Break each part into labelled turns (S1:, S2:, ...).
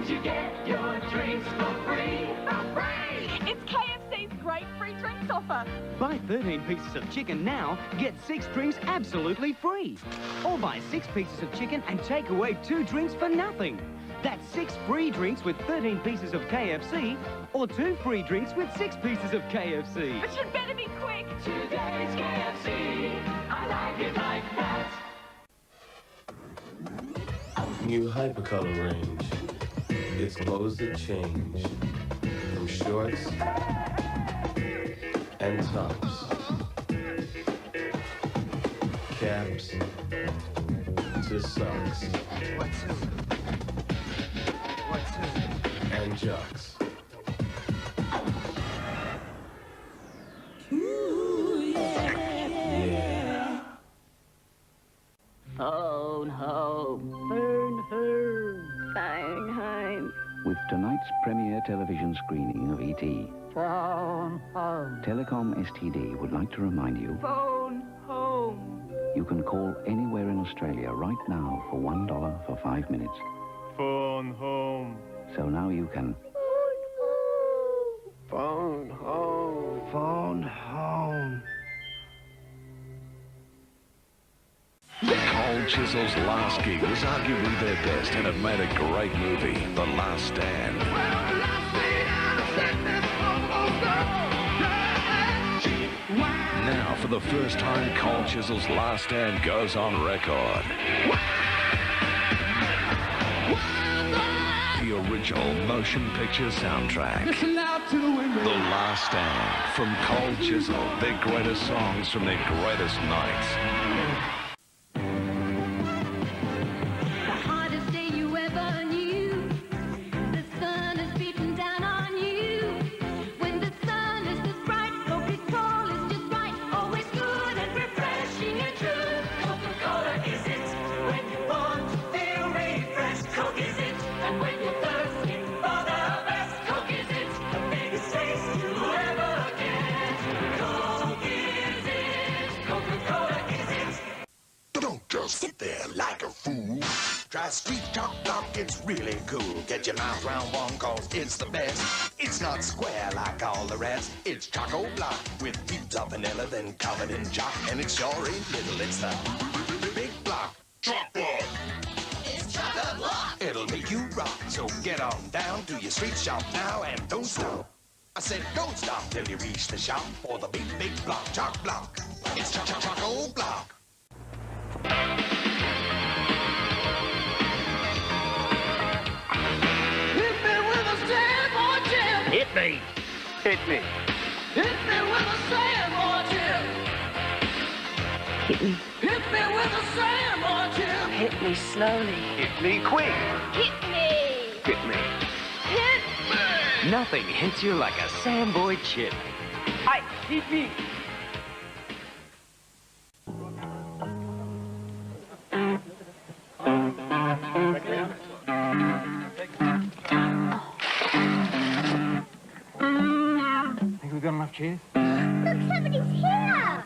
S1: and you get your drinks for free. For free!
S2: It's KFC's great free drinks offer.
S3: Buy 13 pieces of chicken now, get 6 drinks absolutely free. Or buy 6 pieces of chicken and take away 2 drinks for nothing. That's 6 free drinks with 13 pieces of KFC, or 2 free drinks with 6 pieces of KFC.
S2: But you'd better be quick.
S1: Today's KFC, I like it like that.
S4: New Hypercolor range. It's clothes that change. From shorts and tops. Caps to socks. And jocks. Yeah.
S5: Phone home. Phone home. Phone home.
S6: With tonight's premiere television screening of E.T.,
S5: Phone home.
S6: Telecom STD would like to remind you
S2: Phone home.
S6: you can call anywhere in Australia right now for $1 for 5 minutes.
S7: Phone home.
S6: So now you can
S7: Phone home.
S6: phone home.
S8: Cold Chisel's last gig was arguably their best, and it made a great movie, The Last Stand. Now, for the first time, Cold Chisel's Last Stand goes on record. The original motion picture soundtrack. The Last Stand from Cold Chisel, their greatest songs from their greatest nights.
S9: The hardest day you ever knew. The sun is beating down on you. When the sun is just bright, Coca-Cola is just right. Always good and refreshing and true.
S1: Coca-Cola is it. When you want to feel refreshed, Coke is it. And when you're thirsty for the best, Coke is it. The biggest taste you ever get. Coke is it. Coca-Cola is it.
S10: Don't just sit there like a fool. Try Street Chalk Block, it's really cool. Get your mouth round one, cause it's the best. It's not square like all the rest. It's Choco Block with heaps of vanilla, then covered in chalk. And it sure ain't little, it's the big block. Choc Block.
S1: It's Choco-Block.
S10: It'll make you rock, so get on down to your street shop now and don't stop. I said don't stop till you reach the shop for the big, big block, Choc Block. It's Choco Block.
S7: Hit me. Hit me.
S1: Hit me with a sandboard tip.
S5: Hit me.
S1: Hit me with a sandboard tip.
S5: Hit me slowly.
S7: Hit me quick.
S2: Hit me.
S7: Hit me.
S2: Hit me.
S3: Nothing hits you like a Samboy chip.
S7: Hit me.
S3: Think we've got enough cheers?
S9: Look, somebody's here.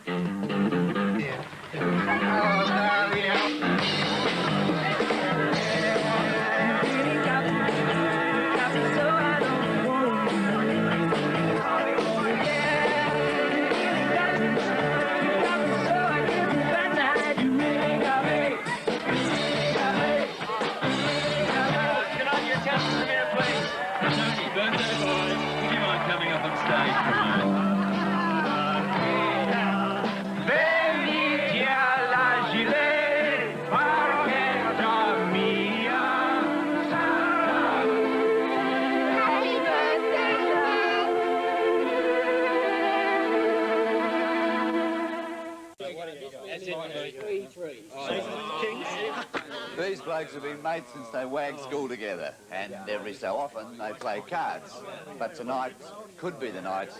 S11: These blokes have been mates since they wagged school together, and every so often they play cards. But tonight could be the night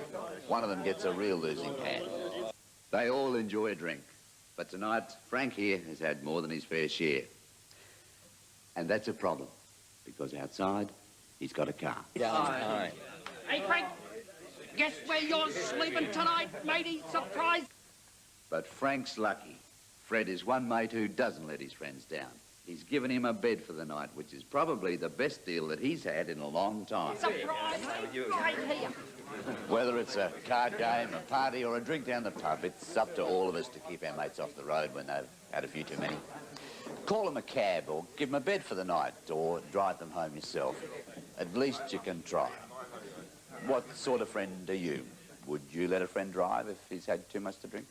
S11: one of them gets a real losing hand. They all enjoy a drink, but tonight Frank here has had more than his fair share. And that's a problem, because outside he's got a car.
S1: Hey, Frank, guess where you're sleeping tonight, matey? Surprise!
S11: But Frank's lucky. Fred is one mate who doesn't let his friends down. He's given him a bed for the night, which is probably the best deal that he's had in a long time.
S2: Right here.
S11: Whether it's a card game, a party, or a drink down the pub, it's up to all of us to keep our mates off the road when they've had a few too many. Call them a cab or give them a bed for the night or drive them home yourself. At least you can try. What sort of friend are you? Would you let a friend drive if he's had too much to drink?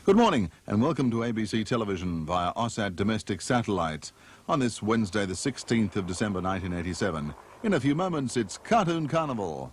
S12: Good morning and welcome to ABC Television via OSAT Domestic Satellites on this Wednesday the 16th of December 1987. In a few moments it's Cartoon Carnival.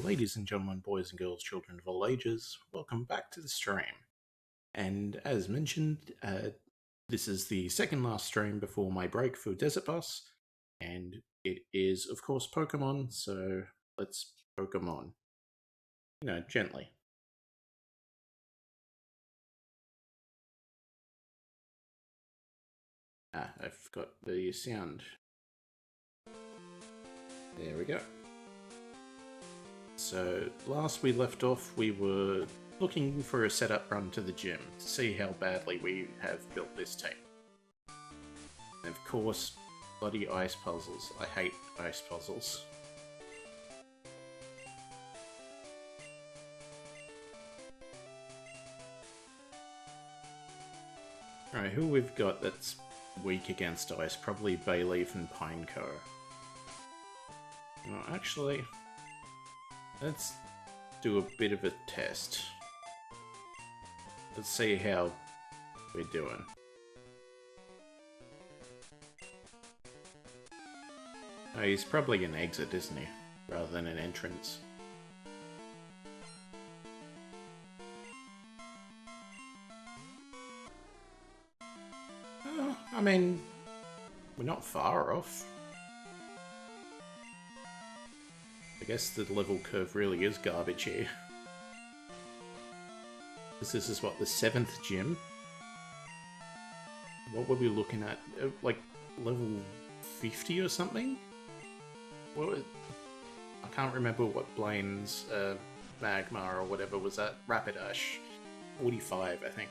S13: Ladies and gentlemen, boys and girls, children of all ages, welcome back to the stream. And as mentioned, this is the second last stream before my break for Desert Bus, and it is, of course, Pokemon, so let's Pokemon. You know, gently. I've got the sound. There we go. So, last we left off, we were looking for a setup run to the gym to see how badly we have built this team. And of course, bloody ice puzzles. I hate ice puzzles. Alright, who we've got that's weak against ice? Probably Bayleaf and Pineco. Well, actually, let's do a bit of a test. Let's see how we're doing. Oh, he's probably an exit, isn't he? Rather than an entrance. I mean, we're not far off. I guess the level curve really is garbage here. This is what, the 7th gym? What were we looking at? Like, level 50 or something? What was, I can't remember what Blaine's Magma or whatever was at. Rapidash. 45, I think.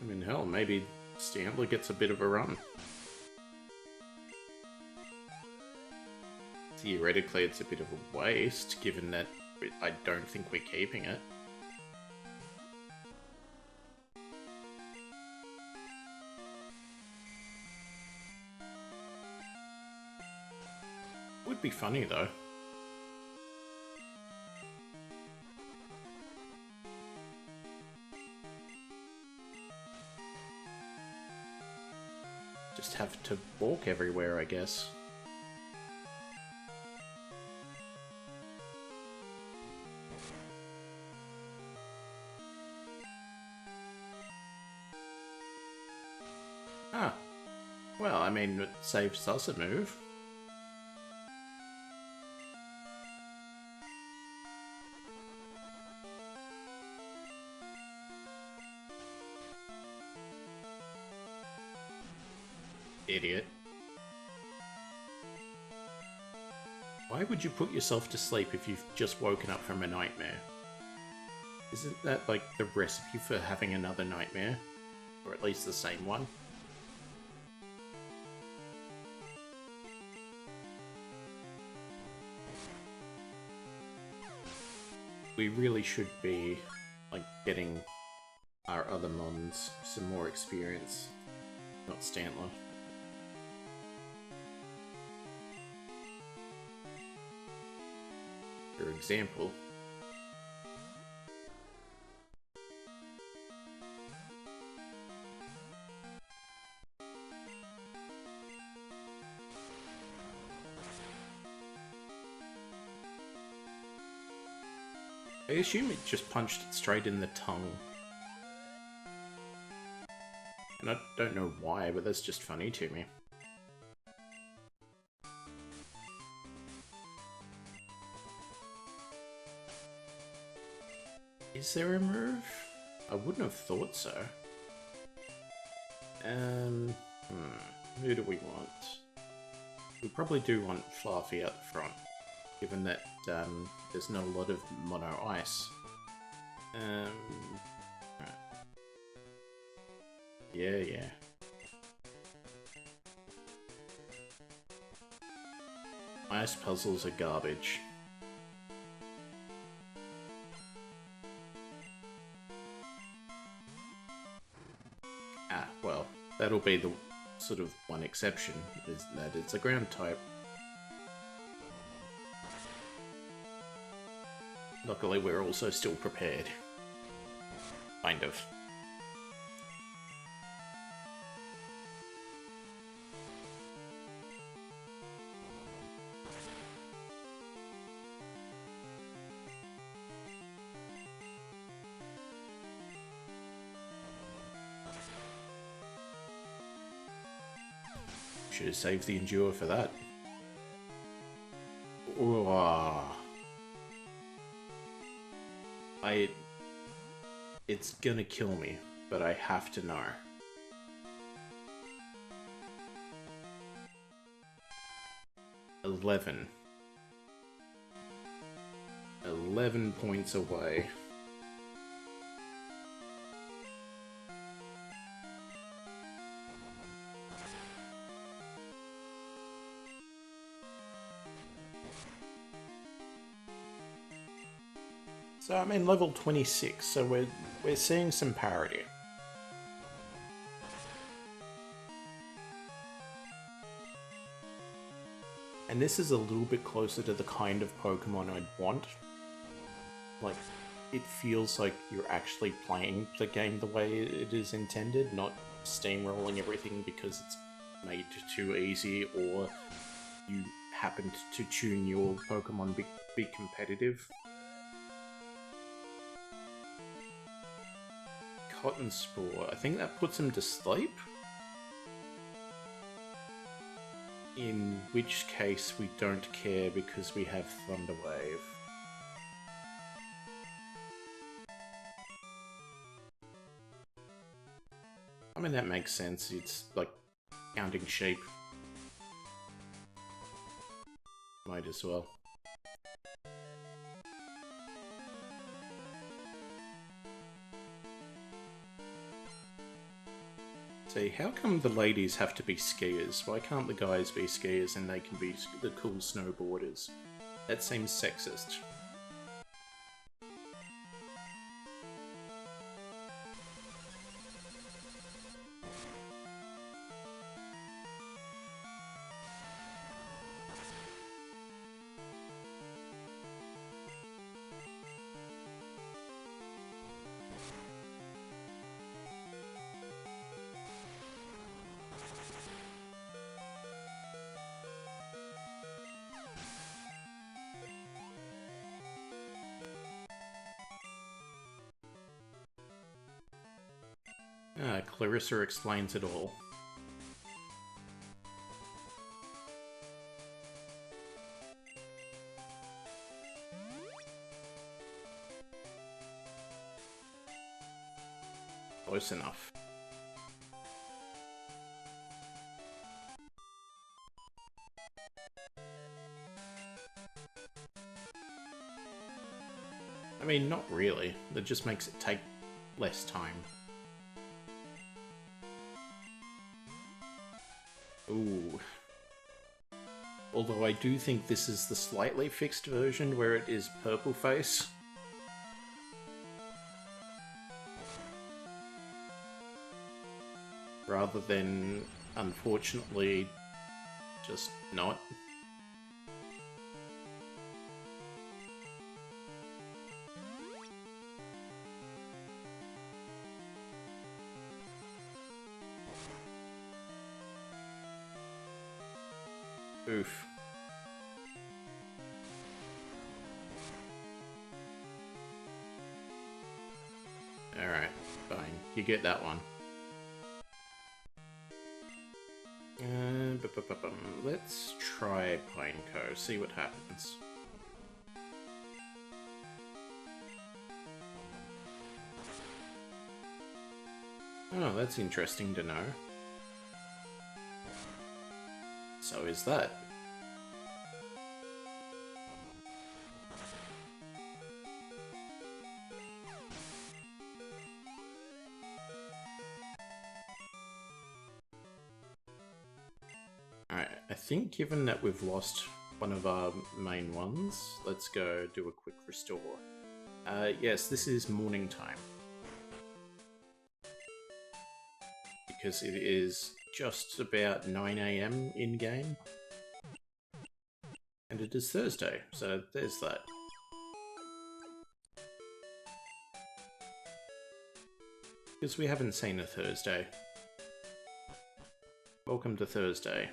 S13: I mean, hell, maybe Stanley gets a bit of a run. theoretically it's a bit of a waste, given that I don't think we're keeping it. Would be funny though. Just have to walk everywhere, I guess. Ah. Well, I mean, it saves us a move. Idiot. Why would you put yourself to sleep if you've just woken up from a nightmare? Isn't that like the recipe for having another nightmare? Or at least the same one? We really should be like getting our other mons some more experience, not Stantler. For example, I assume it just punched it straight in the tongue. And I don't know why, but that's just funny to me. Is there a move? I wouldn't have thought so. Who do we want? We probably do want Fluffy out the front, given that there's not a lot of mono ice. Right. Yeah. Ice puzzles are garbage. Well, that'll be the sort of one exception, is that it's a ground type. Luckily, we're also still prepared. Kind of. Should have saved the Endure for that. Ooh, it's gonna kill me, but I have to know. $11 points away. So I'm in level 26, so we're seeing some parity. And this is a little bit closer to the kind of Pokemon I'd want. Like, it feels like you're actually playing the game the way it is intended, not steamrolling everything because it's made too easy, or you happened to tune your Pokemon be competitive. Cotton Spore, I think that puts him to sleep? In which case we don't care because we have Thunder Wave. I mean, that makes sense, it's like counting sheep. Might as well. See, how come the ladies have to be skiers? Why can't the guys be skiers and they can be the cool snowboarders? That seems sexist. Ah, Clarissa explains it all. Close enough. I mean, not really. That just makes it take less time. Ooh. Although I do think this is the slightly fixed version where it is purple face. Rather than, unfortunately, just not. Oof. Alright, fine. You get that one. Let's try Pineco, see what happens. Oh, that's interesting to know. So is that. Alright, I think given that we've lost one of our main ones, let's go do a quick restore. Yes, this is morning time. Because it is just about 9 AM in-game. And it is Thursday, so there's that. Because we haven't seen a Thursday. Welcome to Thursday.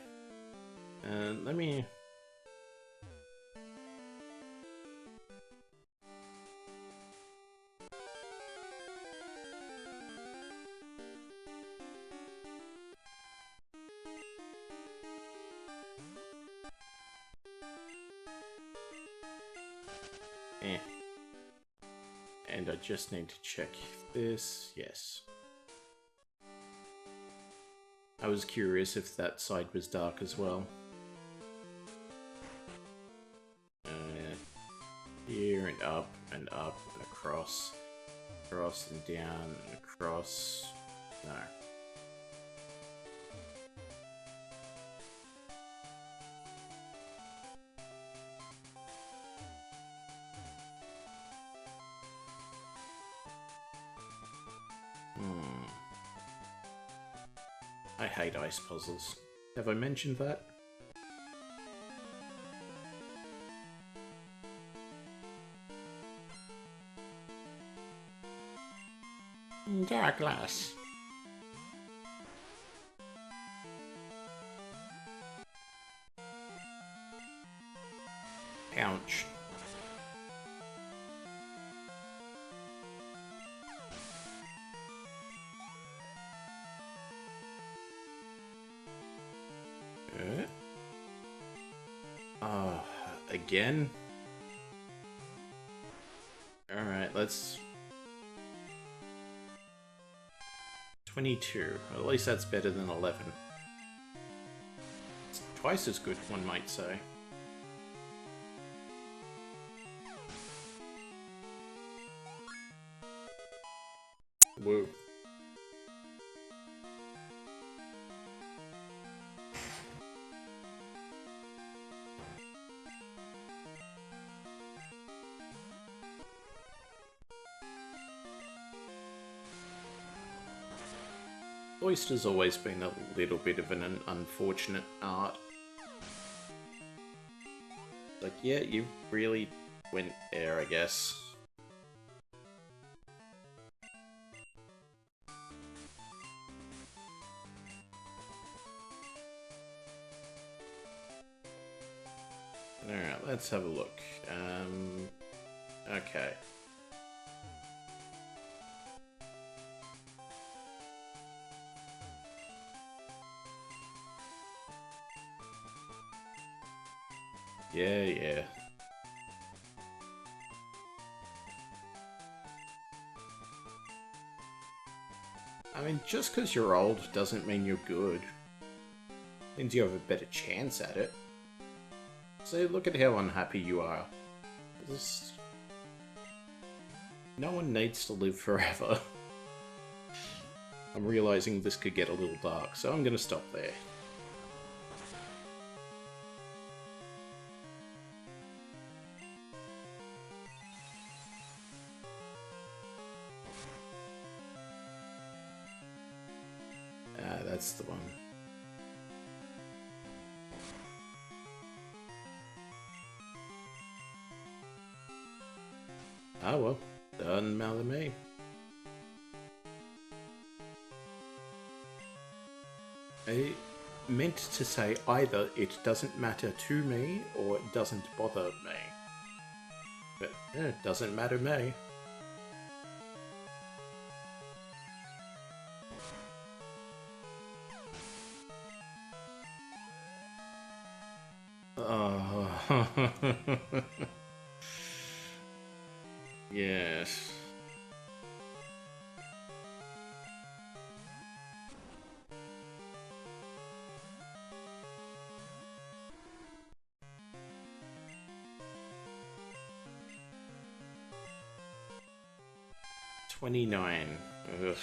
S13: Let me... And I just need to check this. Yes. I was curious if that side was dark as well. Here and up and across. Across and down and across. No. I hate ice puzzles. Have I mentioned that? Dark glass. Ouch. Again? Alright, let's... 22. At least that's better than 11. It's twice as good, one might say. Woo. oyster's always been a little bit of an unfortunate art. Like, yeah, you really went there, I guess. Alright, let's have a look. Okay. Yeah. I mean, just because you're old doesn't mean you're good. Means you have a better chance at it. So look at how unhappy you are. Just... No one needs to live forever. I'm realizing this could get a little dark, so I'm gonna stop there. That's the one. Ah well, doesn't matter to me. I meant to say either it doesn't matter to me or it doesn't bother me. But it doesn't matter to me. Oh. Yes. $29. Ugh.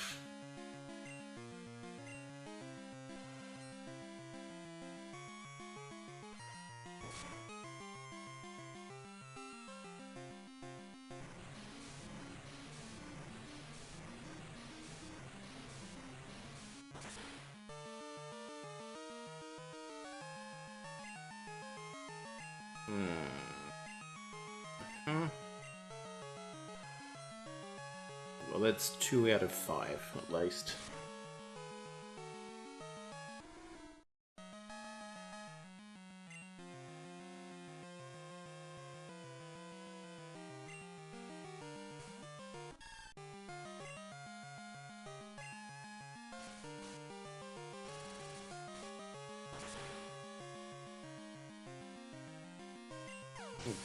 S13: Well, that's 2 out of 5, at least.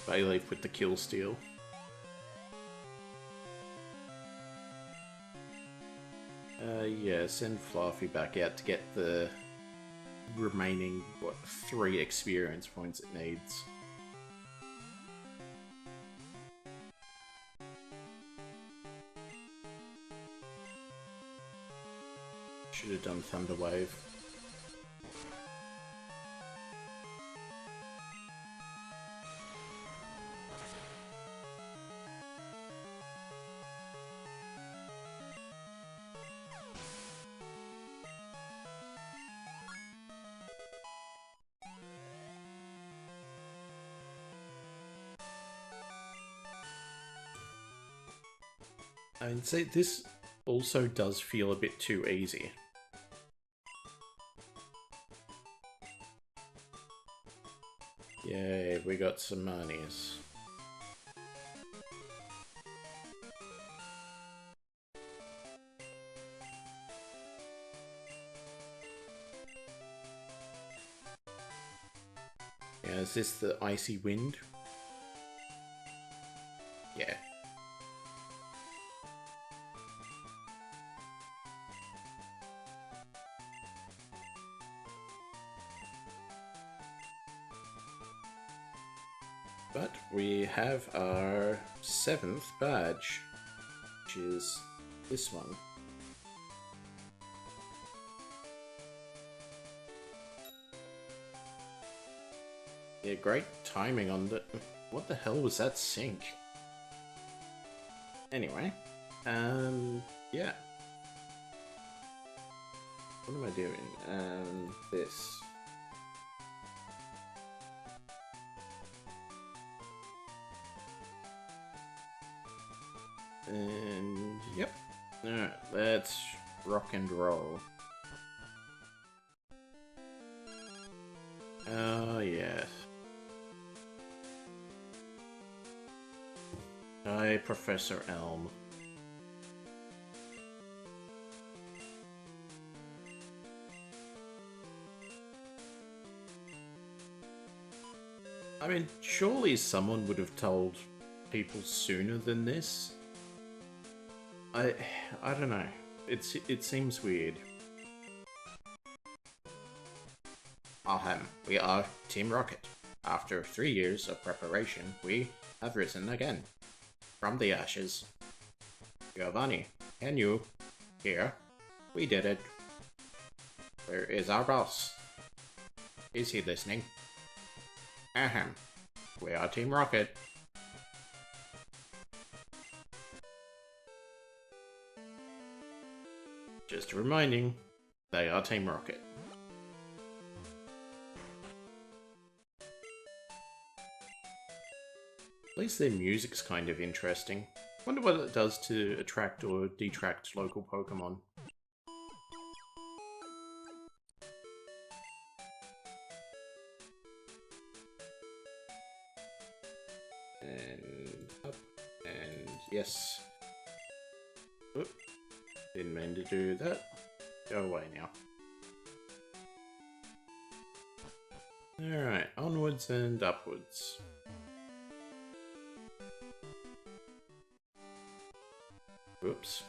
S13: Bayleaf with the kill steal. Yeah, send Fluffy back out to get the remaining, 3 experience points it needs. Should have done Thunder Wave. I mean, see, this also does feel a bit too easy. Yay, we got some monies. Yeah, is this the icy wind? Yeah. But we have our 7th badge, which is this one. Yeah, great timing on the... What the hell was that sync? Anyway, yeah. What am I doing? This. And yep. Alright, let's rock and roll. Oh, yes. Hi, Professor Elm. I mean, surely someone would have told people sooner than this. I don't know. It seems weird. We are Team Rocket. After 3 years of preparation, we have risen again from the ashes. Giovanni, can you hear? We did it. Where is our boss? Is he listening? Ahem. We are Team Rocket. Just reminding, they are Team Rocket. At least their music's kind of interesting. Wonder what it does to attract or detract local Pokemon. And up, and yes. Oop. Didn't mean to do that. Go away now. Alright, onwards and upwards. Oops.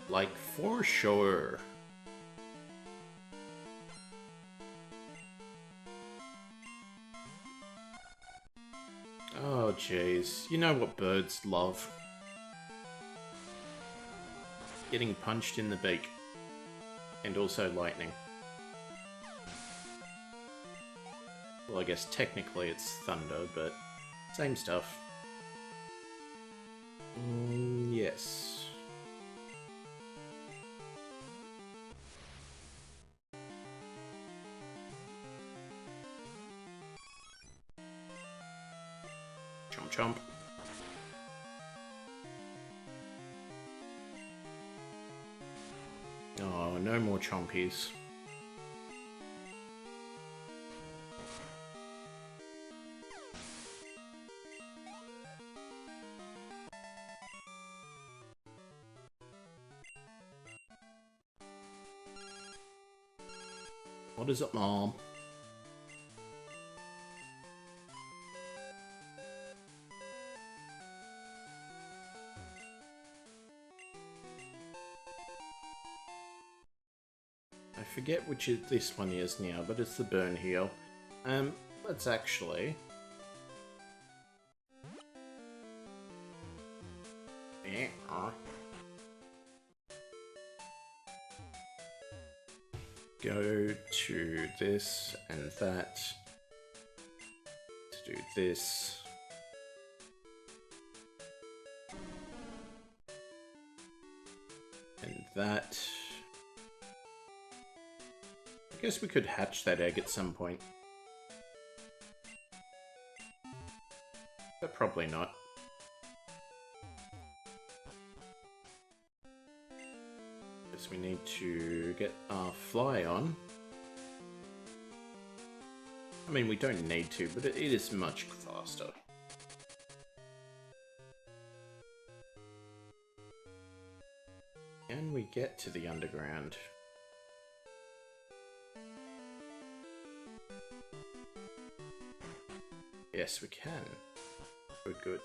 S13: Like, for sure. Oh, jeez. You know what birds love? Getting punched in the beak. And also lightning. Well, I guess technically it's thunder, but same stuff. Yes. Chomp chomp. Oh, no more chompies. What is up, Mom? I forget which this one is now, but it's the burn heal. Let's actually... go to this and that to do this. And that. I guess we could hatch that egg at some point. But probably not. Guess we need to get our fly on. I mean, we don't need to, but it is much faster. Can we get to the underground? Yes, we can. Good, good.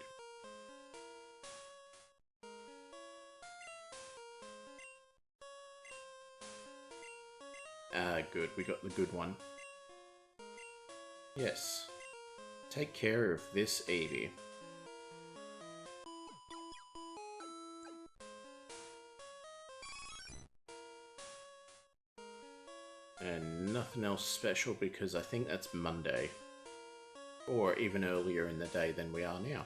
S13: Good. We got the good one. Yes. Take care of this Eevee. And nothing else special because I think that's Monday. Or even earlier in the day than we are now.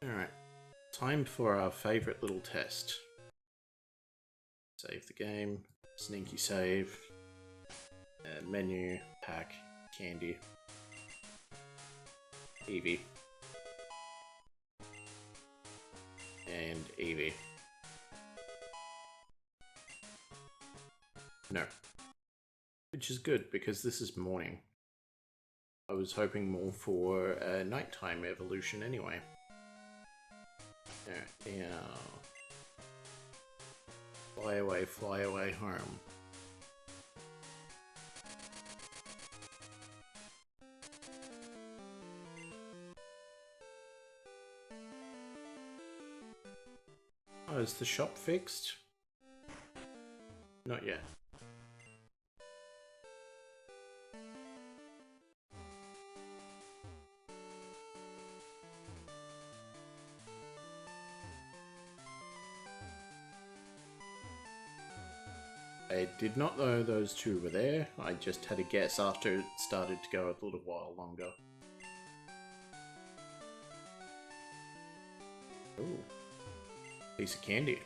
S13: Alright. time for our favourite little test. Save the game, sneaky save, menu, pack, candy, Eevee, and Eevee. No. Which is good, because this is morning. I was hoping more for a nighttime evolution anyway. Yeah. Fly away home. Oh, is the shop fixed? Not yet. I did not know those two were there. I just had a guess after it started to go a little while longer. Ooh. Piece of candy.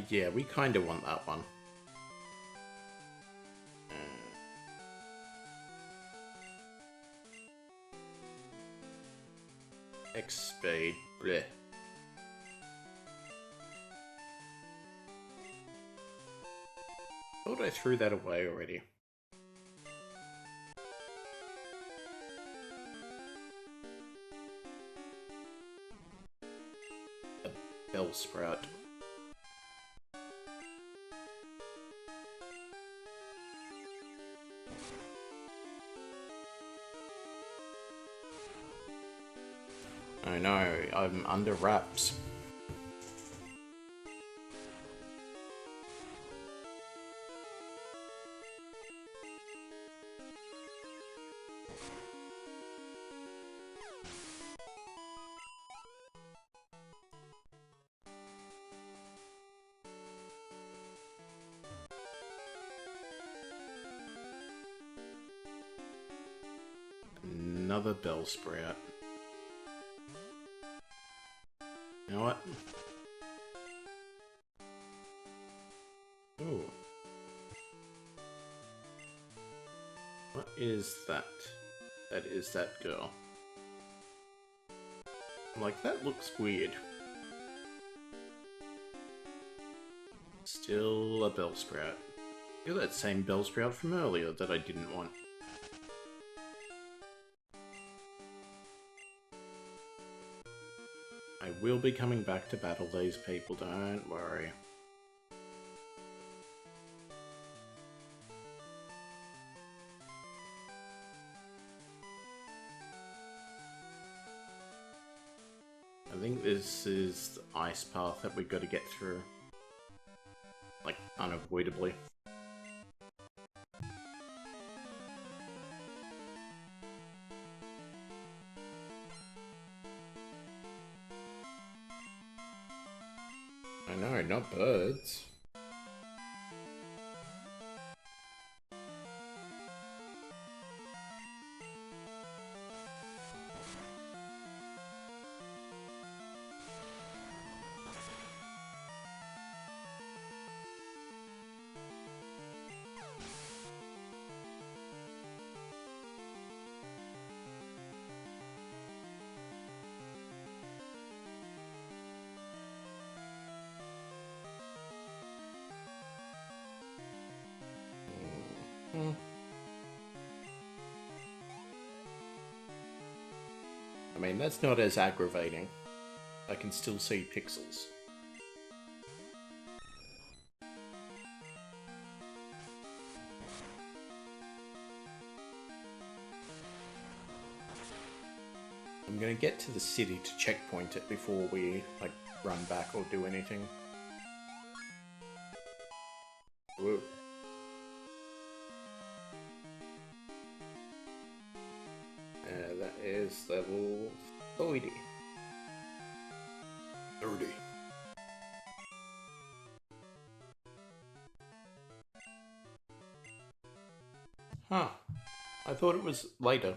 S13: Yeah, we kinda want that one. X-Speed, bleh. Thought I threw that away already. A Bellsprout. I know, I'm under wraps. Another Bellsprout. You know what? Ooh. What is that? That is that girl. I'm like, that looks weird. Still a Bellsprout. You're that same Bellsprout from earlier that I didn't want. I will be coming back to battle these people, don't worry. I think this is the ice path that we've got to get through. Like, unavoidably. I know, not birds. I mean, that's not as aggravating. I can still see pixels. I'm gonna get to the city to checkpoint it before we, like, run back or do anything. Whoa. That is level 30. 30. Huh. thought it was later.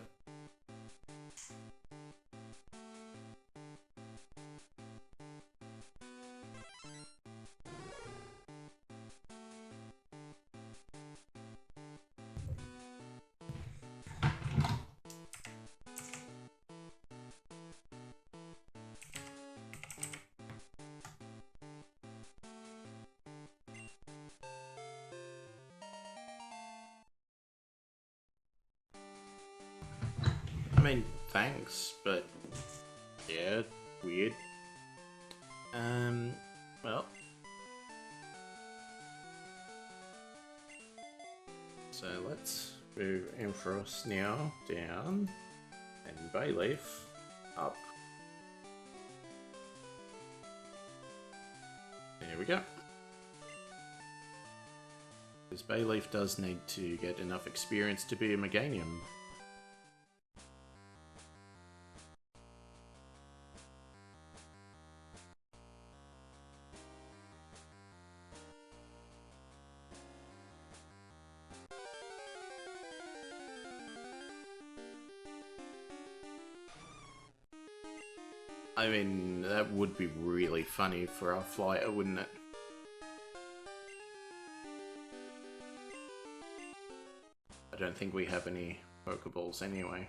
S13: I mean, thanks, but yeah, weird. Well. So let's move Ampharos now down, and Bayleaf up. There we go. Because Bayleaf does need to get enough experience to be a Meganium. I mean, that would be really funny for our flyer, wouldn't it? I don't think we have any Pokeballs anyway.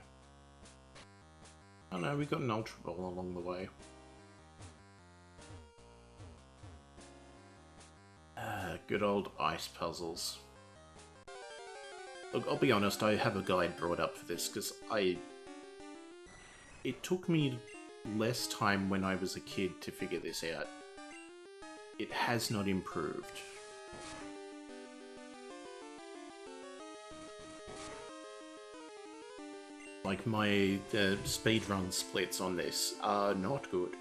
S13: Oh no, we got an Ultra Ball along the way. Good old ice puzzles. Look, I'll be honest, I have a guide brought up for this, because it took me less time when I was a kid to figure this out. It has not improved. Like, my speedrun splits on this are not good.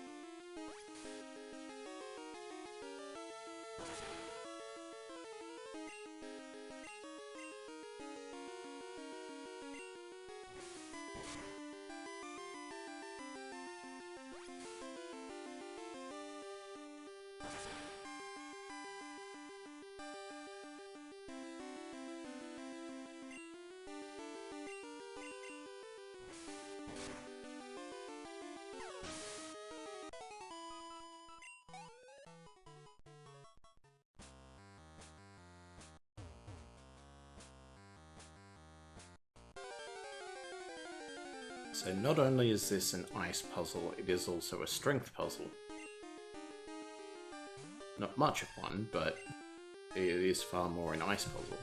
S13: So not only is this an ice puzzle, it is also a strength puzzle. Not much of one, but it is far more an ice puzzle.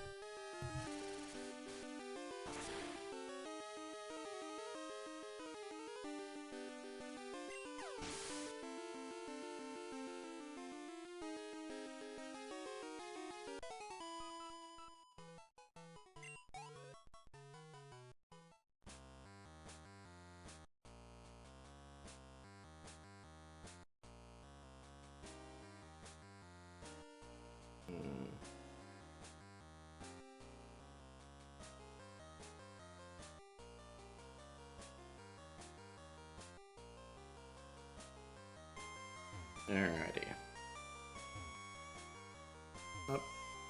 S13: Alrighty. Up,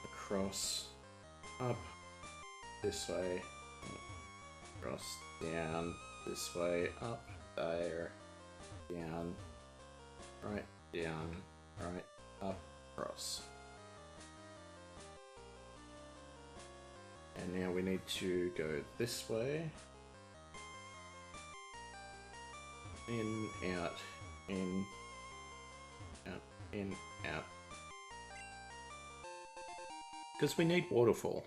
S13: across, up, this way, across, down, this way, up, there, down, right, up, across. And now we need to go this way. In, out, in, out, in, out. Because we need waterfall.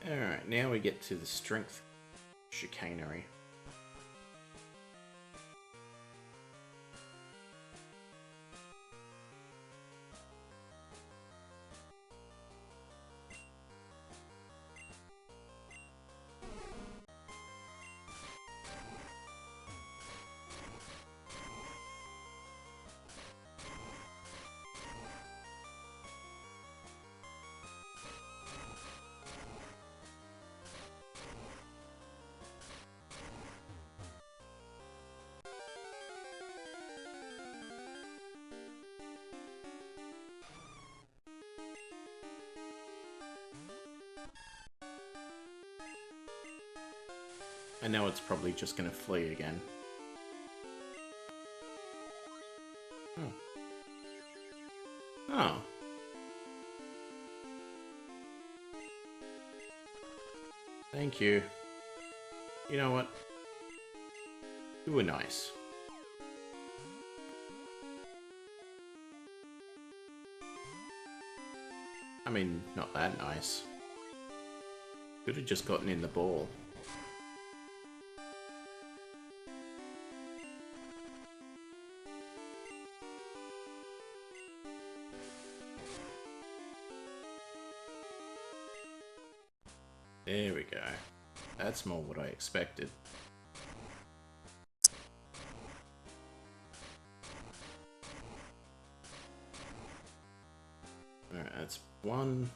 S13: Alright, now we get to the strength chicanery. I know it's probably just gonna flee again. Oh. Oh. Thank you. You know what? You were nice. I mean, not that nice. Could have just gotten in the ball. There we go. That's more what I expected. Alright, that's one.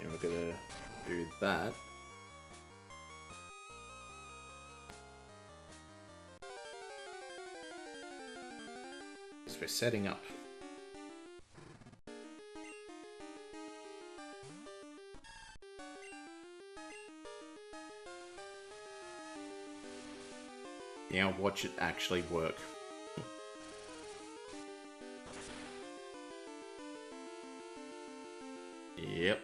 S13: And we're gonna do that. So we're setting up. Now watch it actually work. Yep.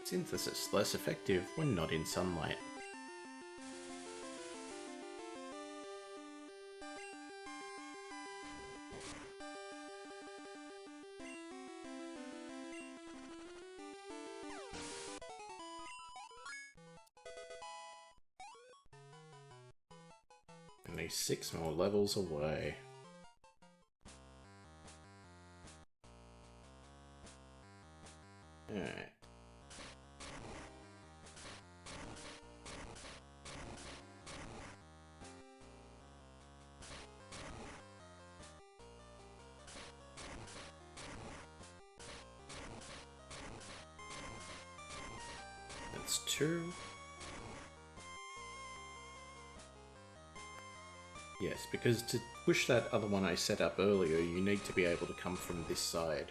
S13: Synthesis less effective when not in sunlight. Only 6 more levels away. Alright. That's 2. Yes, because to push that other one I set up earlier, you need to be able to come from this side.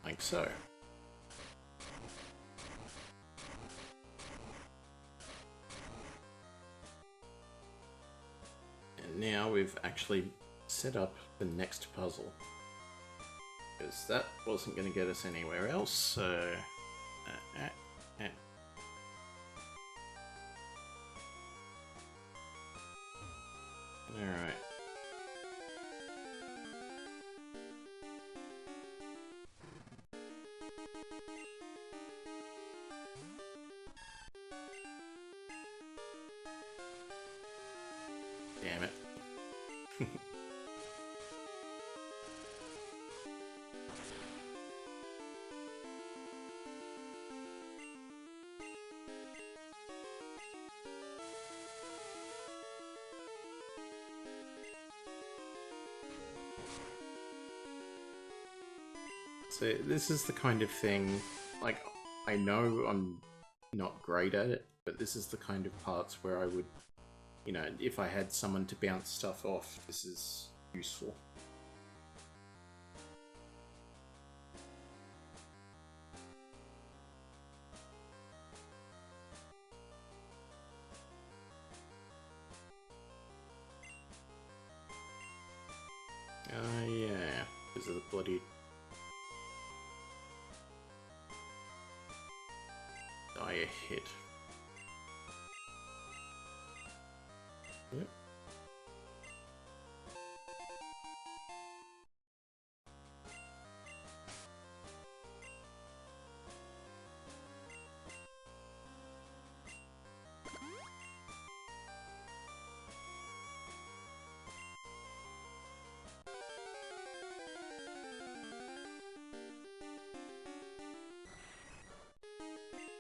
S13: Like so. And now we've actually set up the next puzzle. Because that wasn't going to get us anywhere else, so... Alright. Damn it. So this is the kind of thing, like, I know I'm not great at it, but this is the kind of parts where I would, you know, if I had someone to bounce stuff off, this is useful. Yeah, because of the bloody... a hit. Yep.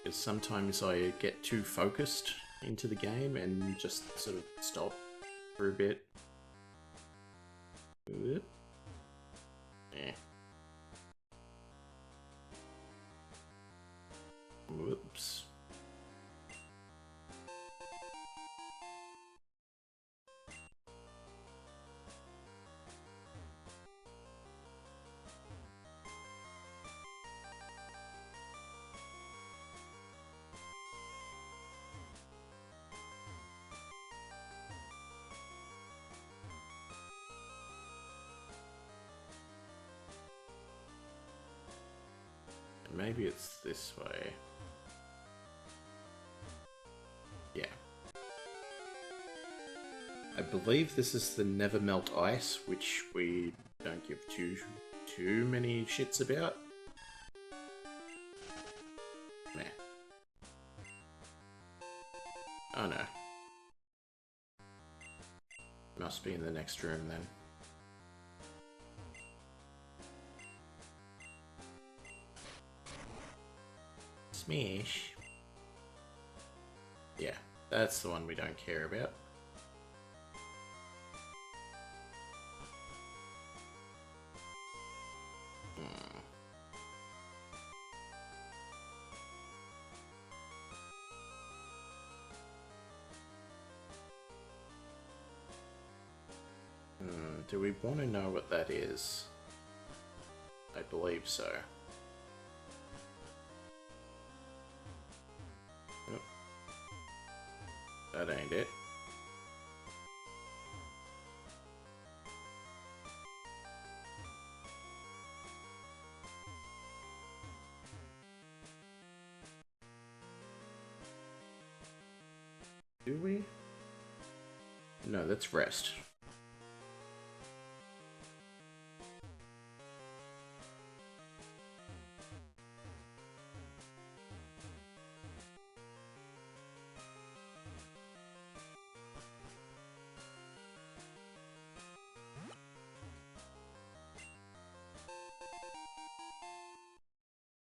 S13: Because sometimes I get too focused into the game and just sort of stop for a bit. Whoop. Yeah. Whoops. Maybe it's this way. Yeah. I believe this is the Never Melt Ice, which we don't give too many shits about. Nah. Oh no. Must be in the next room then. Smash. Yeah, that's the one we don't care about. Do we want to know what that is? I believe so. Nope. That ain't it. Do we? No, that's rest.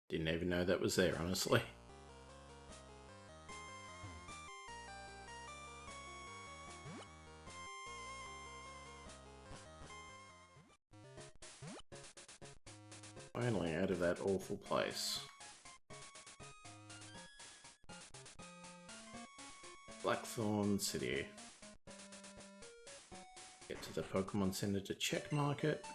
S13: Didn't even know that was there, honestly. Finally out of that awful place. Blackthorn City. Get to the Pokemon Center to check market.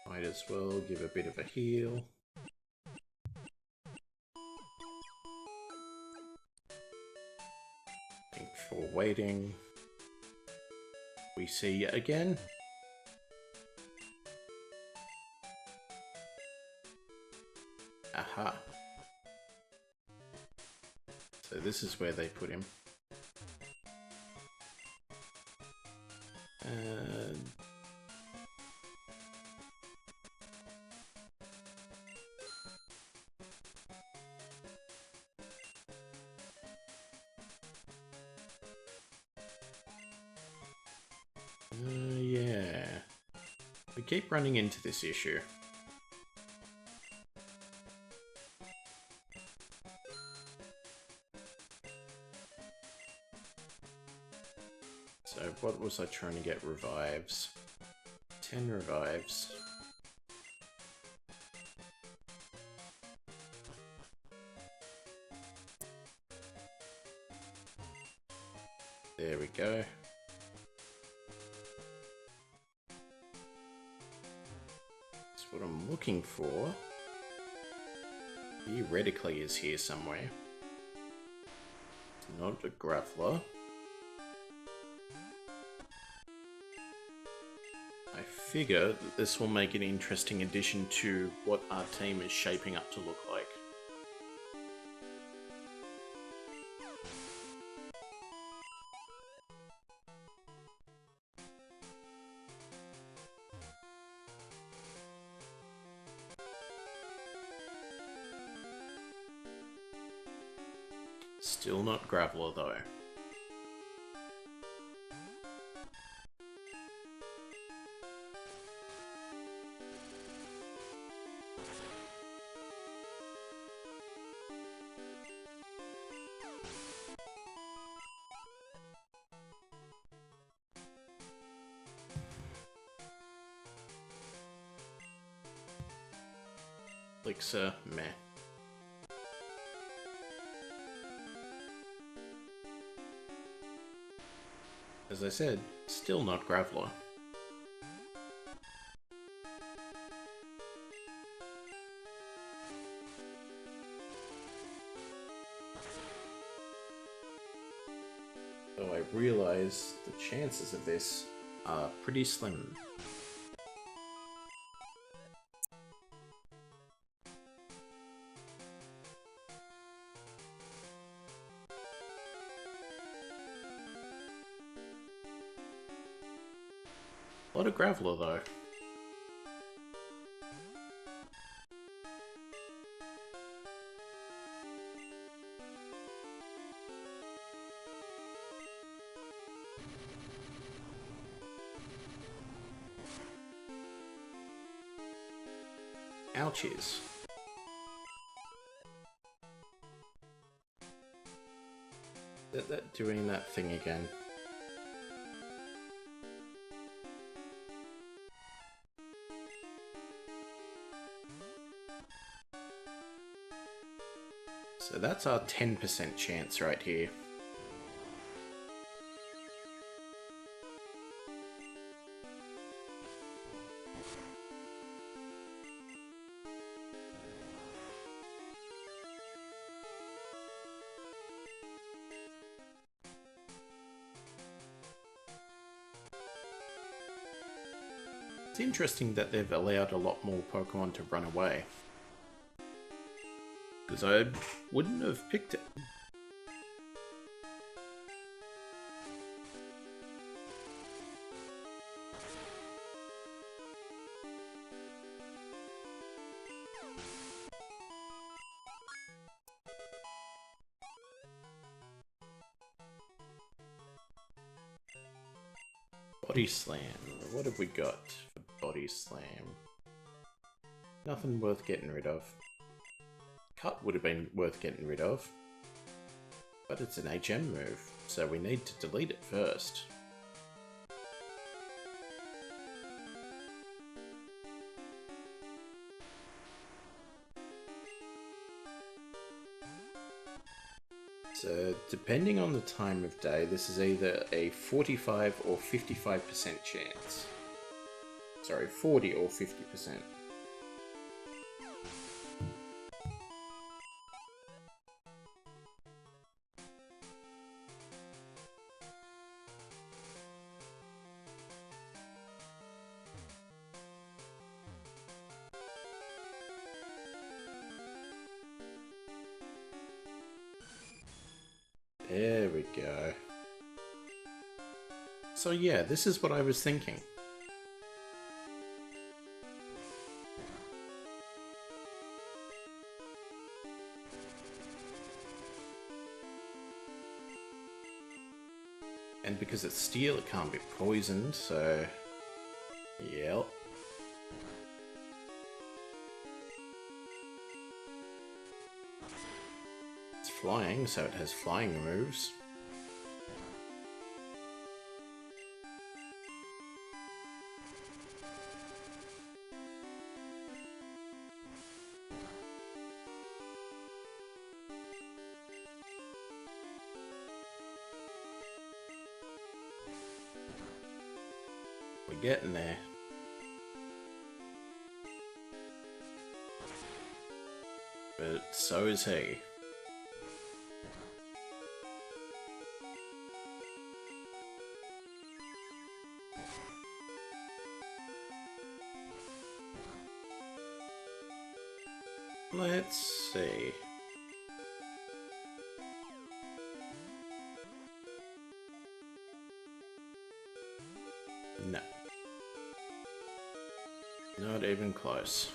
S13: Might as well give a bit of a heal. Thanks for waiting. We see you again. Aha. So this is where they put him. Yeah. We keep running into this issue. So what was I trying to get? Revives. 10 revives. There we go. That's what I'm looking for. Theoretically is here somewhere. Not a Gruffler. I figure that this will make an interesting addition to what our team is shaping up to look like. Still not Graveler though. Elixir, meh. As I said, still not Graveler. Though I realise the chances of this are pretty slim. A lot of Graveler though. Ouchies. That doing that thing again. So that's our 10% chance right here. It's interesting that they've allowed a lot more Pokemon to run away. Because I wouldn't have picked it. Body Slam. What have we got for Body Slam? Nothing worth getting rid of. Cut would have been worth getting rid of, but it's an HM move, so we need to delete it first. So, depending on the time of day, this is either a 45 or 55% chance. Sorry, 40 or 50%. There we go. So yeah, this is what I was thinking. And because it's steel, it can't be poisoned, so... Yep. It's flying, so it has flying moves. We're getting there. But so is he. Let's see. No. Not even close.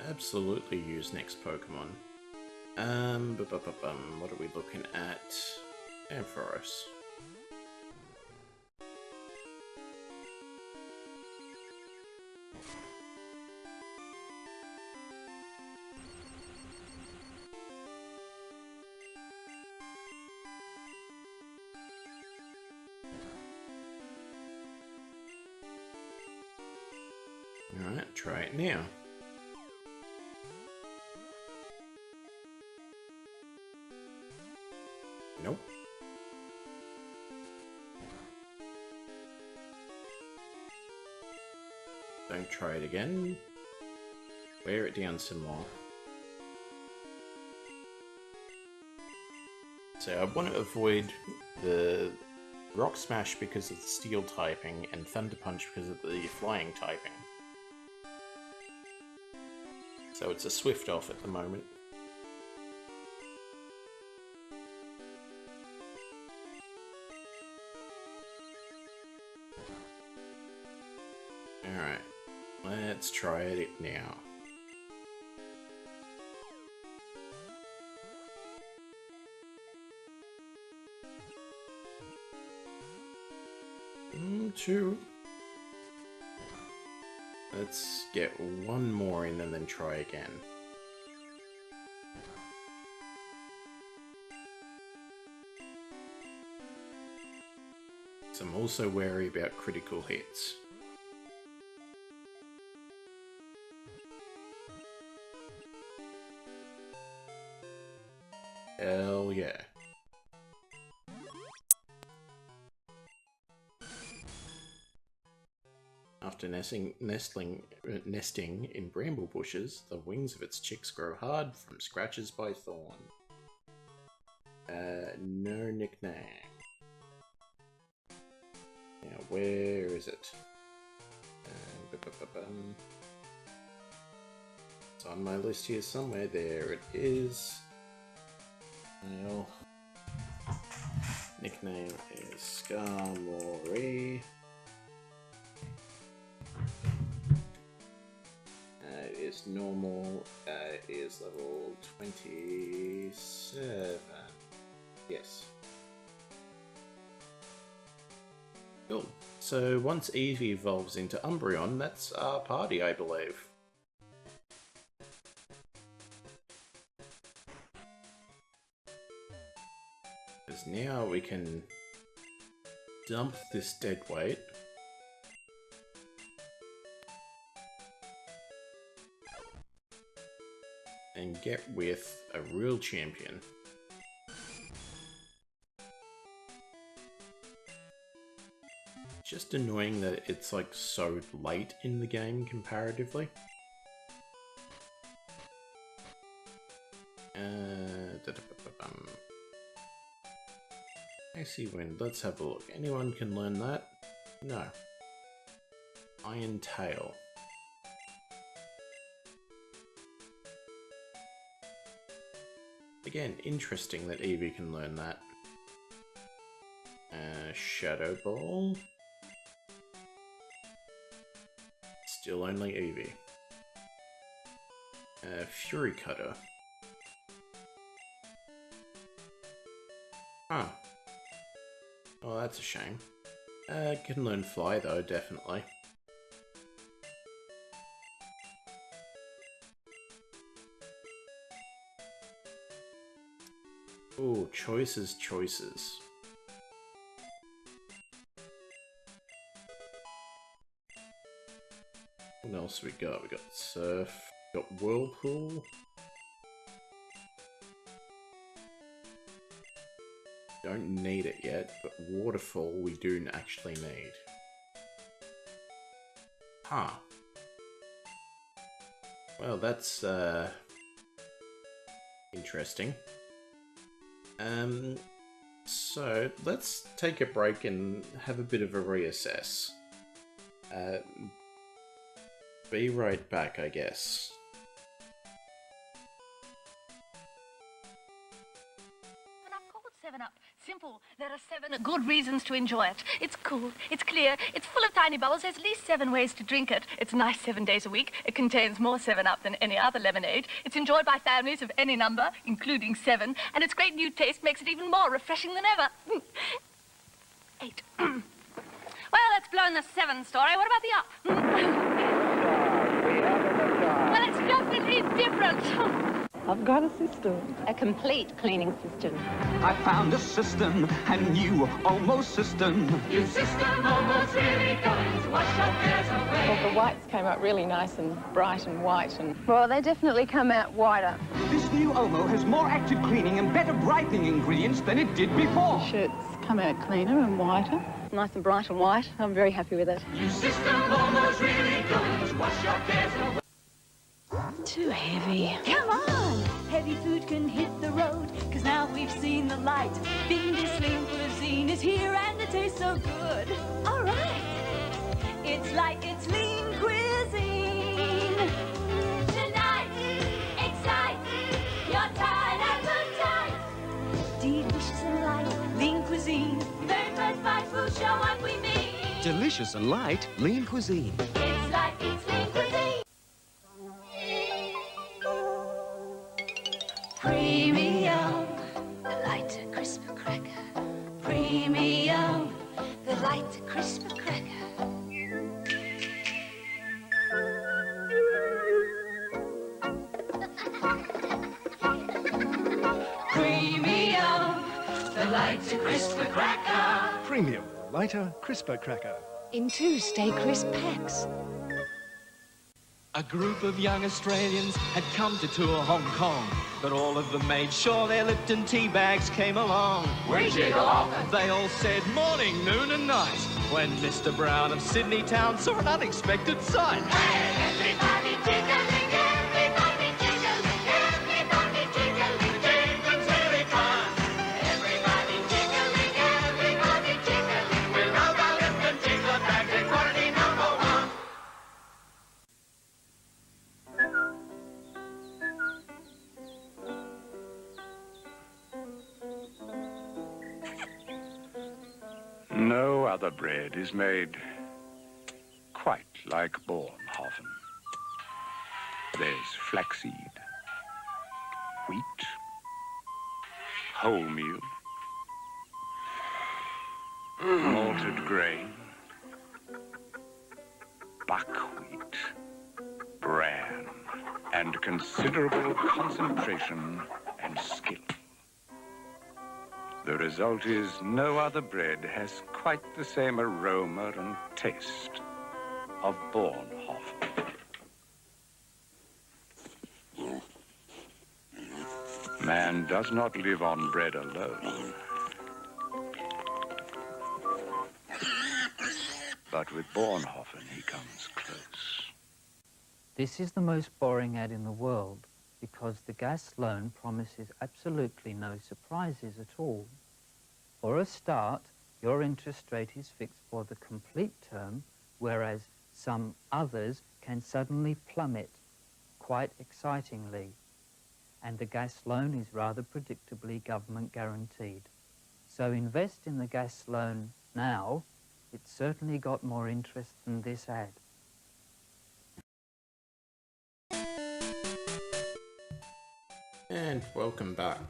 S13: Absolutely use next Pokemon. What are we looking at? Ampharos. Alright, try it now. Nope. Don't try it again. Wear it down some more. So I want to avoid the Rock Smash because of the Steel typing and Thunder Punch because of the Flying typing. So it's a Swift off at the moment. Alright, let's try it now. Two. Let's get one more in and then try again. So I'm also wary about critical hits. Hell yeah. After nesting in bramble bushes, the wings of its chicks grow hard from scratches by thorn. No nickname. Now, where is it? It's on my list here somewhere. There it is. Well, nickname is Skarmory. It is normal. It is level 27. Yes. Cool. So once Eevee evolves into Umbreon, that's our party, I believe. Because now we can dump this dead weight. And get with a real champion. Just annoying that it's like so late in the game comparatively. Icy Wind, let's have a look. Anyone can learn that? No. Iron Tail. Again, interesting that Eevee can learn that. Shadow Ball. Still only Eevee. Fury Cutter. Huh. Oh, that's a shame. Can learn Fly though, definitely. Ooh, choices. What else we got? We got Surf, we got Whirlpool. Don't need it yet, but Waterfall we do actually need. Huh. Well, that's interesting. So let's take a break and have a bit of a reassess. Be right back, I guess.
S14: Up. Simple. There are 7 good reasons to enjoy it. It's cool, it's clear, it's full of tiny bubbles. There's at least 7 ways to drink it. It's nice 7 days a week. It contains more 7-Up than any other lemonade. It's enjoyed by families of any number, including 7. And its great new taste makes it even more refreshing than ever. 8. Well, let's blow in the 7 story. What about the Up? Well, it's definitely different.
S5: I've got a system. A complete cleaning system.
S15: I found a system, a new almost system.
S1: New system almost really going to wash your cares away.
S16: Well, the whites came out really nice and bright and white, and well, they definitely come out whiter.
S15: This new Omo has more active cleaning and better brightening ingredients than it did before.
S16: Shirts come out cleaner and whiter. Nice and bright and white. I'm very happy with it.
S1: New system almost really going to wash your cares away.
S16: Too heavy.
S9: Come on! Heavy food can hit the road, cause now we've seen the light. Bindy's Lean Cuisine is here and it tastes so good. Alright! It's like it's Lean Cuisine. Tonight, excite your tired appetite. Delicious and light, Lean Cuisine. Very first bite will show what we mean.
S17: Delicious and light, Lean Cuisine.
S9: It's like it's Lean Cuisine. Premium, the light crisp cracker. Premium, the light crisp cracker. Premium, the light crisp cracker.
S17: Premium, lighter, crisper cracker.
S16: In 2 Stay Crisp packs.
S18: A group of young Australians had come to tour Hong Kong, but all of them made sure their Lipton tea bags came along.
S1: We jiggle off.
S18: They all said morning, noon and night, when Mr. Brown of Sydney Town saw an unexpected sight.
S1: Hey, everybody jiggling, everybody jiggling, everybody jiggling, the jingle's really fun. Everybody jiggling, we'll roll our Lipton jingler bags in quantity number 1.
S19: No other bread is made quite like Bornhofen. There's flaxseed, wheat, wholemeal, malted grain, buckwheat, bran, and considerable concentration and skill. The result is no other bread has quite the same aroma and taste of Bornhofen. Man does not live on bread alone. But with Bornhofen, he comes close.
S20: This is the most boring ad in the world because the gas loan promises absolutely no surprises at all. For a start, your interest rate is fixed for the complete term, whereas some others can suddenly plummet, quite excitingly. And the gas loan is rather predictably government guaranteed. So invest in the gas loan now. It's certainly got more interest than this ad.
S13: And welcome back.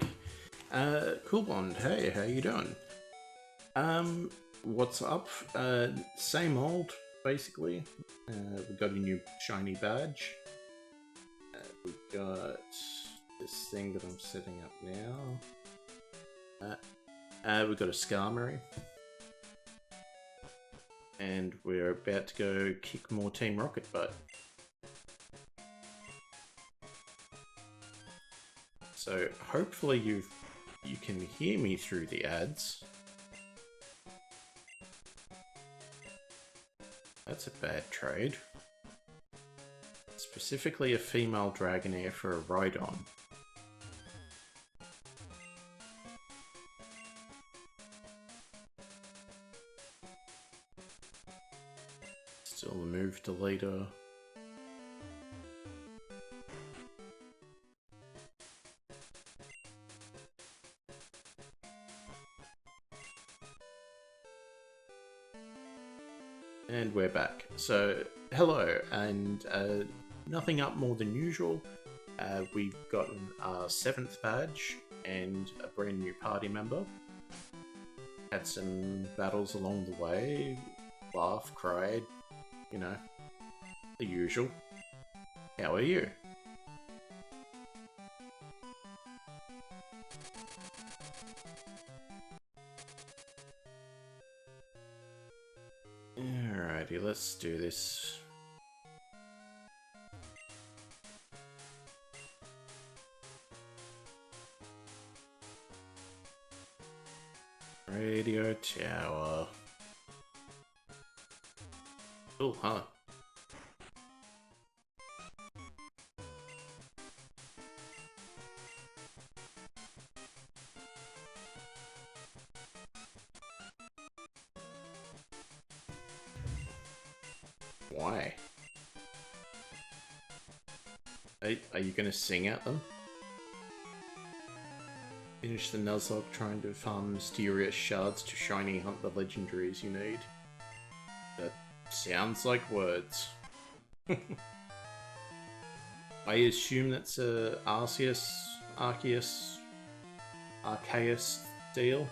S13: Cool Bond, hey, how you doing? What's up? Same old, basically. We got a new shiny badge. We've got this thing that I'm setting up now. We've got a Skarmory. And we're about to go kick more Team Rocket butt. So hopefully you can hear me through the ads. That's a bad trade. Specifically a female Dragonair for a Rhydon. Still the move deleter. And we're back. So, hello, and nothing up more than usual. We've gotten our 7th badge and a brand new party member. Had some battles along the way, laughed, cried, you know, the usual. How are you? Alrighty, let's do this. Radio tower. Cool, huh? Why? Are you gonna sing at them? Finish the Nuzlocke trying to farm mysterious shards to shiny hunt the legendaries you need. That sounds like words. I assume that's a Arceus deal.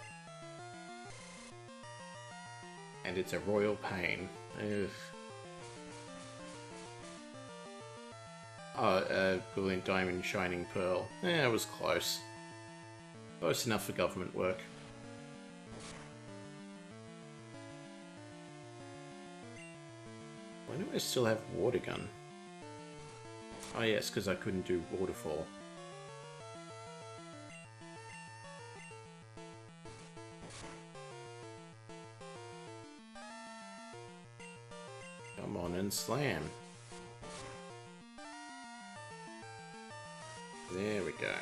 S13: And it's a royal pain. Ugh. Oh, Brilliant Diamond Shining Pearl. It was close. Close enough for government work. Why do I still have Water Gun? Oh yes, because I couldn't do Waterfall. Come on and slam. There we go.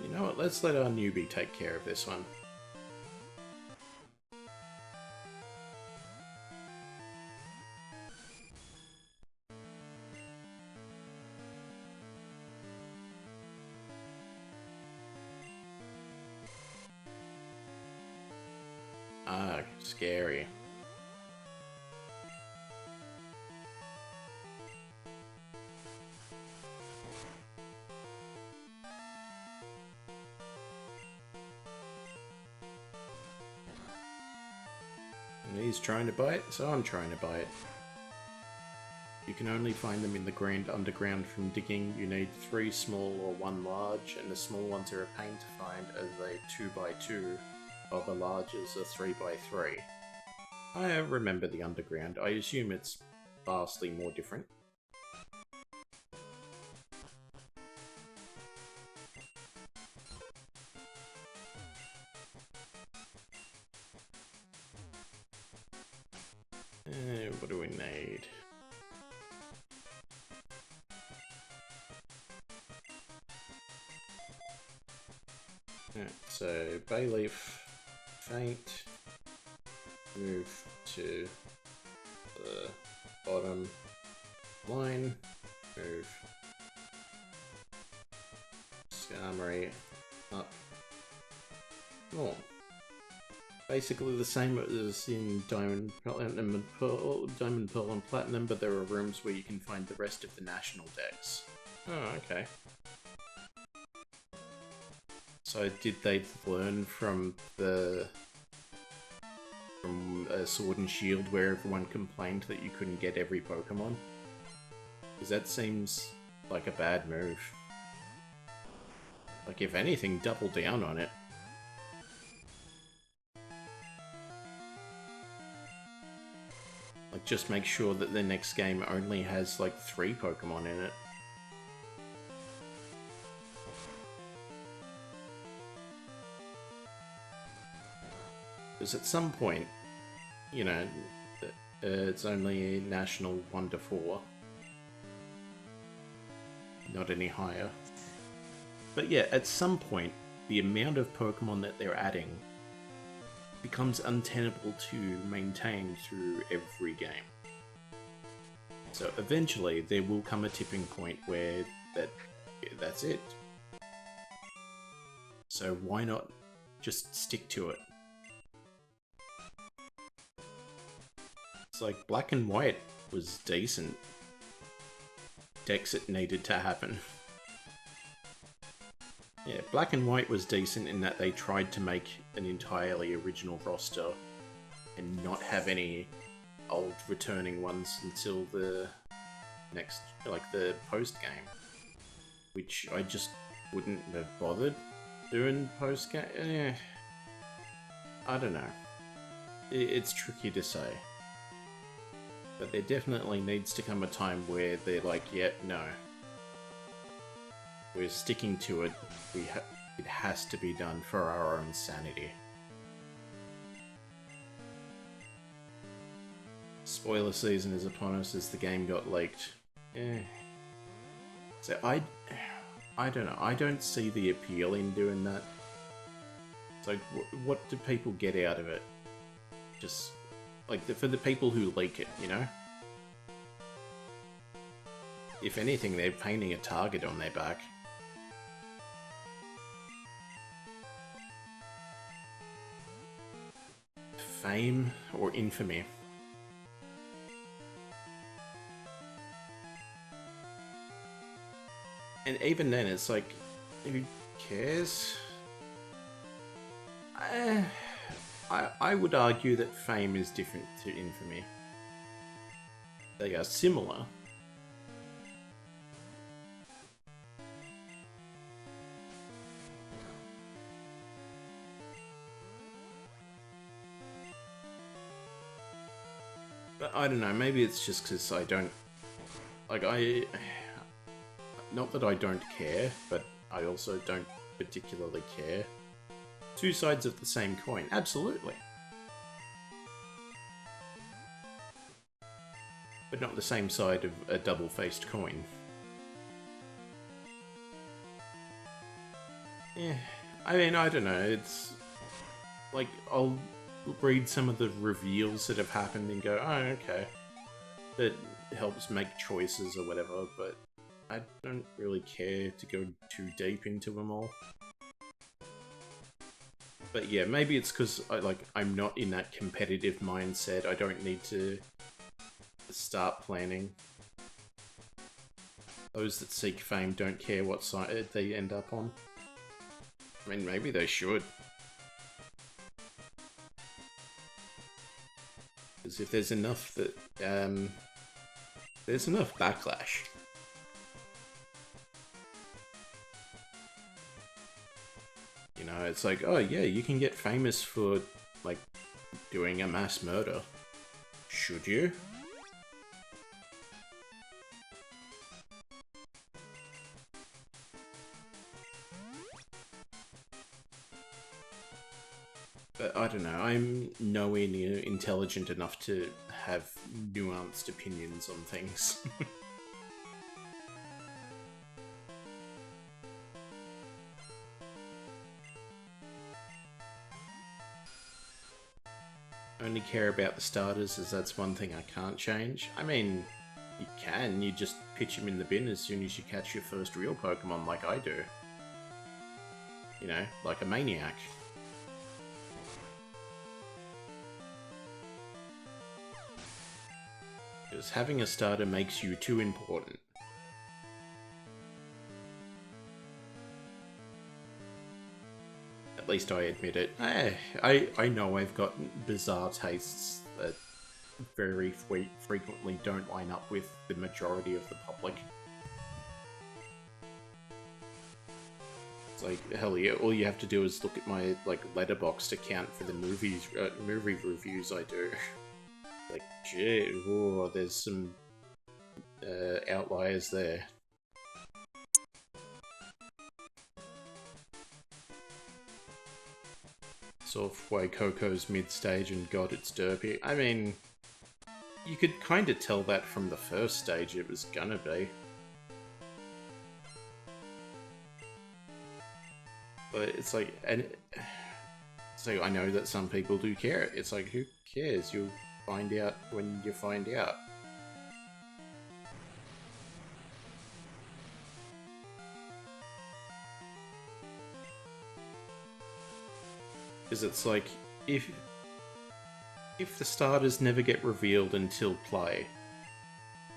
S13: You know what, let's let our newbie take care of this one. Ah, scary. And he's trying to bite, so I'm trying to bite. You can only find them in the Grand Underground from digging. You need 3 small or 1 large, and the small ones are a pain to find as they 2x2, while the larges are 3x3. I remember the Underground. I assume it's vastly more different. What do we need? Alright, so Bayleaf, Faint, move to the bottom line, move Skarmory up. Oh. Basically the same as in Diamond, Pearl and Platinum, but there are rooms where you can find the rest of the national decks. Oh, okay. So did they learn from Sword and Shield where everyone complained that you couldn't get every Pokemon? Because that seems like a bad move. Like, if anything, double down on it. Like, just make sure that the next game only has, like, 3 Pokemon in it. Because at some point, you know, it's only national 1 to 4. Not any higher. But yeah, at some point, the amount of Pokemon that they're adding becomes untenable to maintain through every game. So eventually there will come a tipping point where that's it. So why not just stick to it? It's like Black and White was decent. Dexit needed to happen. Yeah, Black and White was decent in that they tried to make an entirely original roster and not have any old returning ones until the next, like the post game, which I just wouldn't have bothered doing post game. I don't know. It's tricky to say, but there definitely needs to come a time where they're like, yeah, no, we're sticking to it. It has to be done for our own sanity. Spoiler season is upon us as the game got leaked. So I don't know. I don't see the appeal in doing that. It's like, what do people get out of it? Just like for the people who leak it, you know? If anything, they're painting a target on their back. Fame or infamy? And even then, it's like, who cares? I would argue that fame is different to infamy. They are similar. But I don't know, maybe it's just because I don't... Like, not that I don't care, but I also don't particularly care. Two sides of the same coin, absolutely. But not the same side of a double-faced coin. Yeah, I mean, I don't know, it's... Like, I'll read some of the reveals that have happened and go, oh, okay. That helps make choices or whatever, but I don't really care to go too deep into them all. But yeah, maybe it's because I'm not in that competitive mindset. I don't need to start planning. Those that seek fame don't care what side they end up on. I mean, maybe they should. Because if there's enough that, there's enough backlash. You know, it's like, oh yeah, you can get famous for, like, doing a mass murder. Should you? But I don't know, I'm nowhere near intelligent enough to have nuanced opinions on things. Only care about the starters, as that's one thing I can't change. I mean, you can, you just pitch them in the bin as soon as you catch your first real Pokemon like I do. You know, like a maniac. Because having a starter makes you too important. At least I admit it. I know I've got bizarre tastes that very frequently don't line up with the majority of the public. It's like, hell yeah, all you have to do is look at my Letterboxd account for the movie reviews I do. Like, shit, whoa, there's some outliers there. Sort of why Coco's mid-stage and God, it's derpy. I mean, you could kind of tell that from the first stage it was gonna be. But it's like, and so I know that some people do care. It's like, who cares? You'll find out when you find out. Is it's like, if the starters never get revealed until play,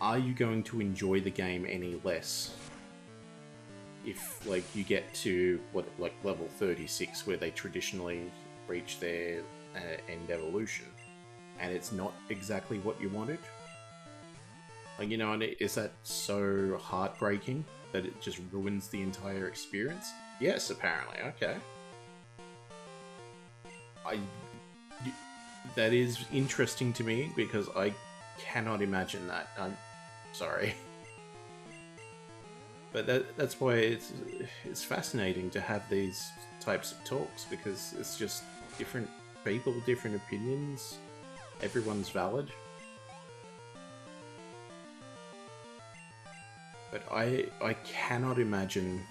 S13: are you going to enjoy the game any less? If, like, you get to, like level 36, where they traditionally reach their end evolution, and it's not exactly what you wanted? Like, you know, and is that so heartbreaking that it just ruins the entire experience? Yes, apparently. Okay. That is interesting to me, because I cannot imagine that. I'm sorry. But that's why it's fascinating to have these types of talks, because it's just different people, different opinions. Everyone's valid. But I cannot imagine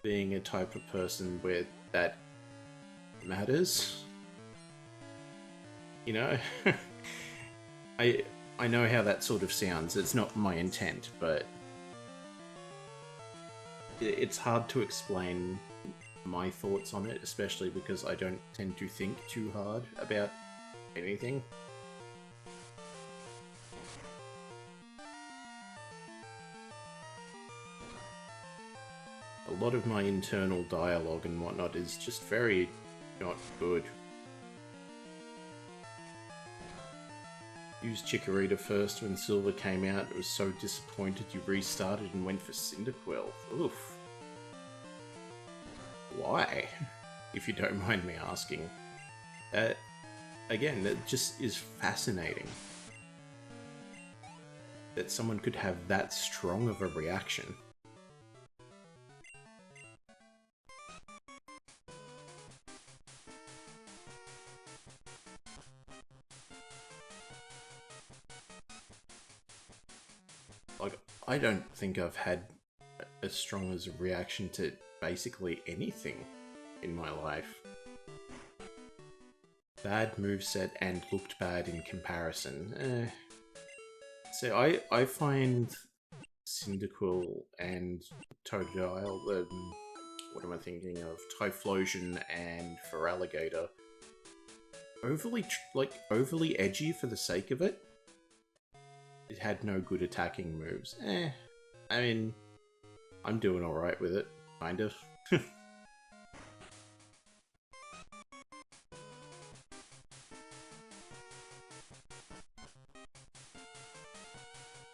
S13: being a type of person where that matters. You know? I know how that sort of sounds. It's not my intent, but it's hard to explain my thoughts on it, especially because I don't tend to think too hard about anything. A lot of my internal dialogue and whatnot is just very not good. Used Chikorita first when Silver came out. It was so disappointed you restarted and went for Cyndaquil. Oof. Why? If you don't mind me asking. Again, that just is fascinating. That someone could have that strong of a reaction. Like, I don't think I've had as strong as a reaction to basically anything in my life. Bad moveset and looked bad in comparison. So I find Cyndaquil and Totodile, what am I thinking of? Typhlosion and Feraligatr, overly edgy for the sake of it. It had no good attacking moves. I mean, I'm doing alright with it, kind of.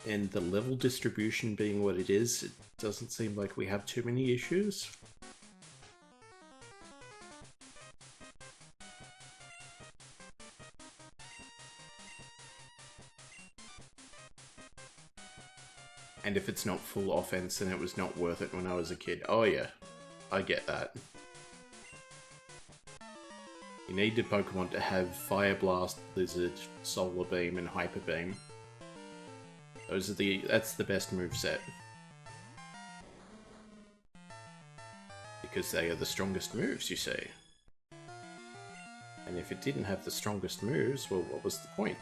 S13: And the level distribution being what it is, it doesn't seem like we have too many issues. And if it's not full offense, then it was not worth it when I was a kid. Oh yeah, I get that. You need the Pokemon to have Fire Blast, Blizzard, Solar Beam, and Hyper Beam. That's the best moveset. Because they are the strongest moves, you see. And if it didn't have the strongest moves, well, what was the point?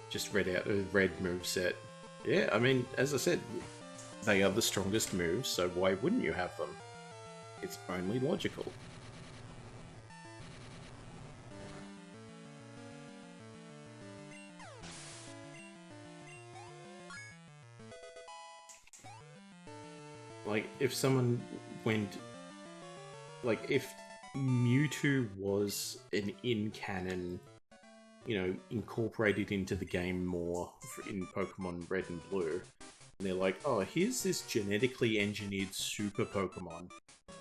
S13: Just read out the red moveset. Yeah, I mean, as I said, they are the strongest moves, so why wouldn't you have them? It's only logical. Like, if someone went... Like, if Mewtwo was an in-canon, you know, incorporated into the game more in Pokemon Red and Blue, and they're like, oh, here's this genetically engineered super Pokemon.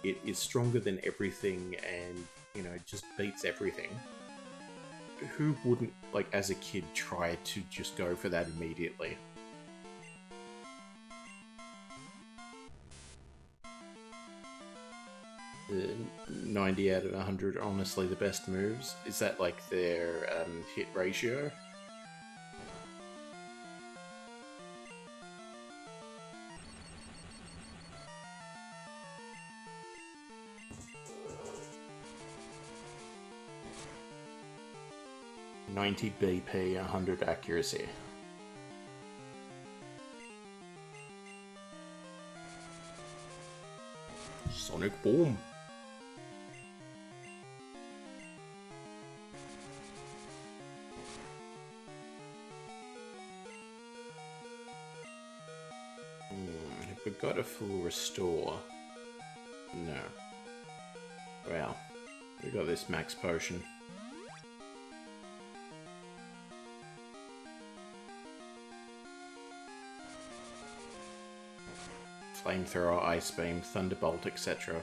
S13: It is stronger than everything and, you know, just beats everything. Who wouldn't, like, as a kid, try to just go for that immediately? 90 out of 100, honestly, the best moves. Is that like their hit ratio? $90 BP, 100 accuracy. Sonic Boom. Have we got a full restore? No. Well, we got this max potion. Flamethrower, Ice Beam, Thunderbolt, etc.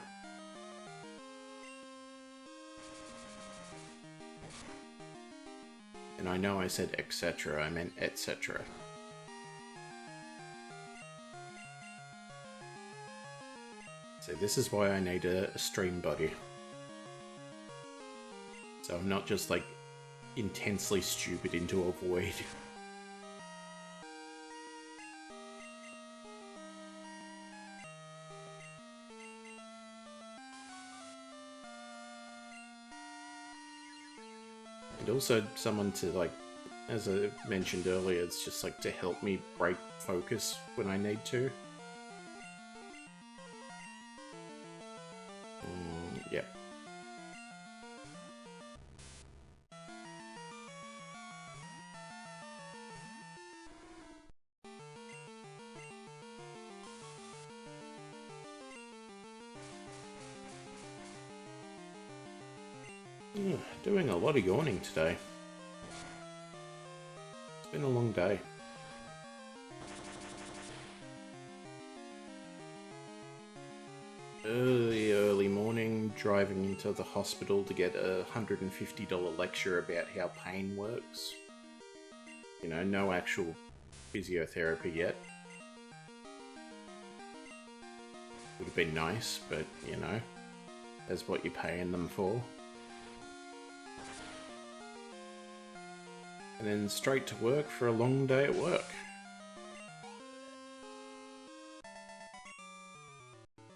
S13: And I know I said etc, I meant etc. So this is why I need a stream buddy. So I'm not just like intensely stupid into a void. And also someone to, like, as I mentioned earlier, it's just like to help me break focus when I need to. Yeah. Doing a lot of yawning today. It's been a long day. Early morning, driving into the hospital to get a $150 lecture about how pain works. You know, no actual physiotherapy yet. Would have been nice, but, you know, that's what you're paying them for. And then straight to work for a long day at work.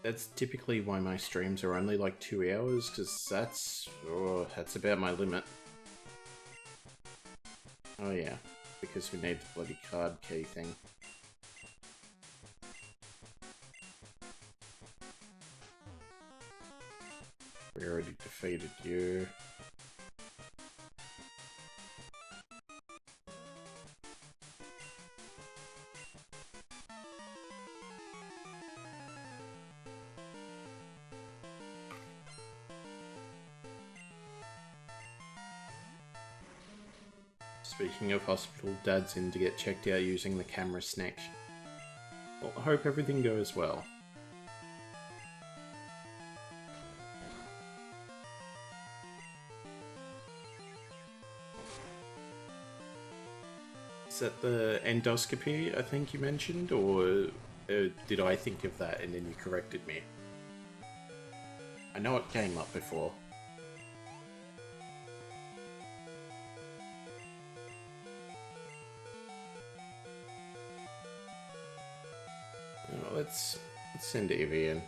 S13: That's typically why my streams are only like 2 hours, because that's about my limit. Oh yeah, because we need the bloody card key thing. We already defeated you. Speaking of hospital, Dad's in to get checked out using the camera snack. Well, I hope everything goes well. Is that the endoscopy I think you mentioned, or did I think of that and then you corrected me? I know it came up before. Let's send Evie in.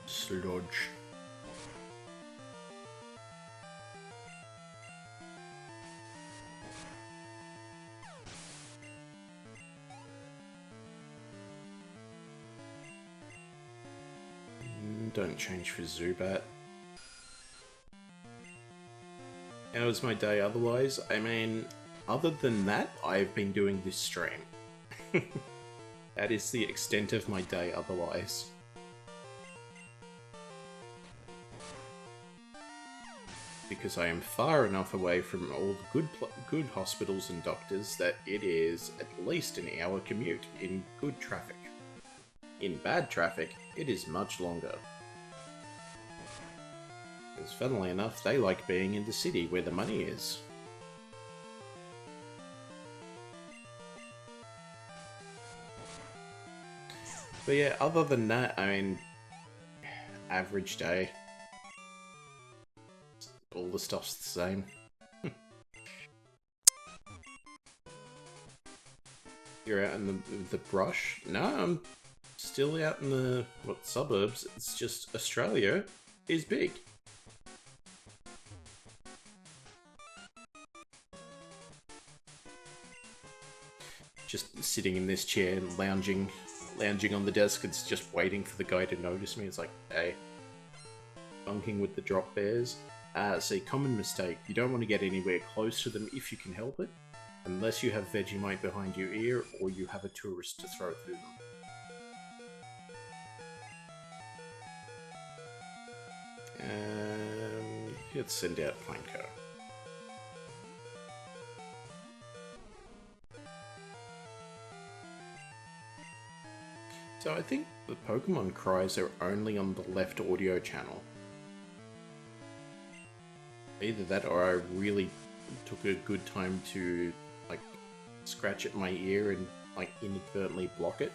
S13: Sludge. Don't change for Zubat. How was my day otherwise? I mean, other than that, I've been doing this stream. That is the extent of my day otherwise. Because I am far enough away from all the good hospitals and doctors that it is at least an hour commute in good traffic. In bad traffic, it is much longer. Because funnily enough, they like being in the city where the money is. But yeah, other than that, I mean, average day. All the stuff's the same. You're out in the brush? No, I'm still out in the, suburbs. It's just Australia is big. Just sitting in this chair and lounging on the desk. It's just waiting for the guy to notice me. It's like, hey, bunking with the drop bears. See, common mistake. You don't want to get anywhere close to them if you can help it, unless you have Vegemite behind your ear or you have a tourist to throw through them. Let's send out Planko. So I think the Pokemon cries are only on the left audio channel. Either that or I really took a good time to like scratch at my ear and like inadvertently block it.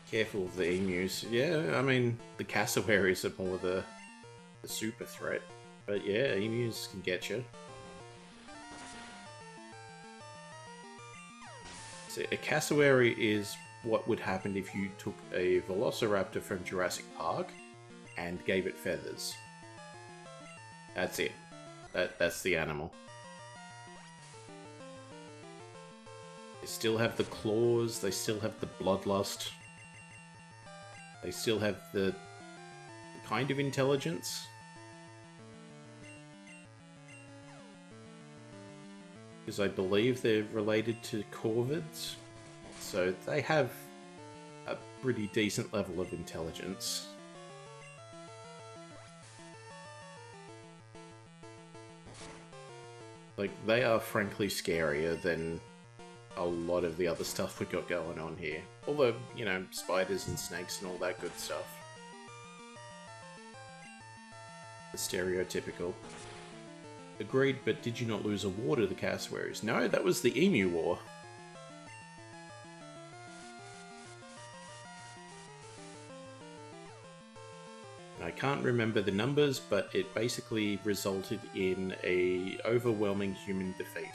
S13: Careful of the emus. Yeah, I mean the cassowaries are more the super threat. But yeah, emus can get you. See, a cassowary is what would happen if you took a velociraptor from Jurassic Park and gave it feathers. That's it. That's the animal. They still have the claws, they still have the bloodlust. They still have the kind of intelligence. Because I believe they're related to corvids, so they have a pretty decent level of intelligence. Like, they are frankly scarier than a lot of the other stuff we got going on here. Although, you know, spiders and snakes and all that good stuff. The stereotypical. Agreed, but did you not lose a war to the cassowaries? No, that was the Emu War. I can't remember the numbers, but it basically resulted in a overwhelming human defeat.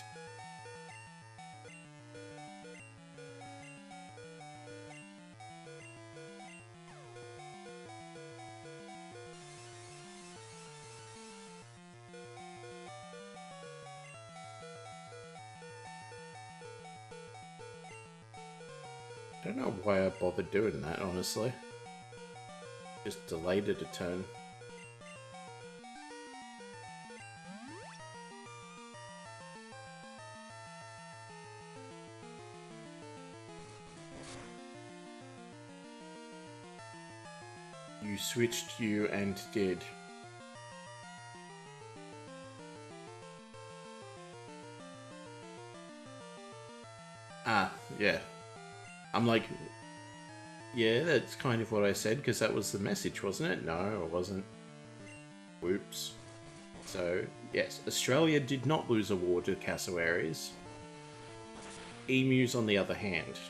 S13: I don't know why I bothered doing that, honestly. Just delayed it a turn. You switched you and did. Ah, yeah. I'm like, yeah, that's kind of what I said, because that was the message, wasn't it? No, it wasn't. Whoops. So, yes, Australia did not lose a war to cassowaries. Emus, on the other hand.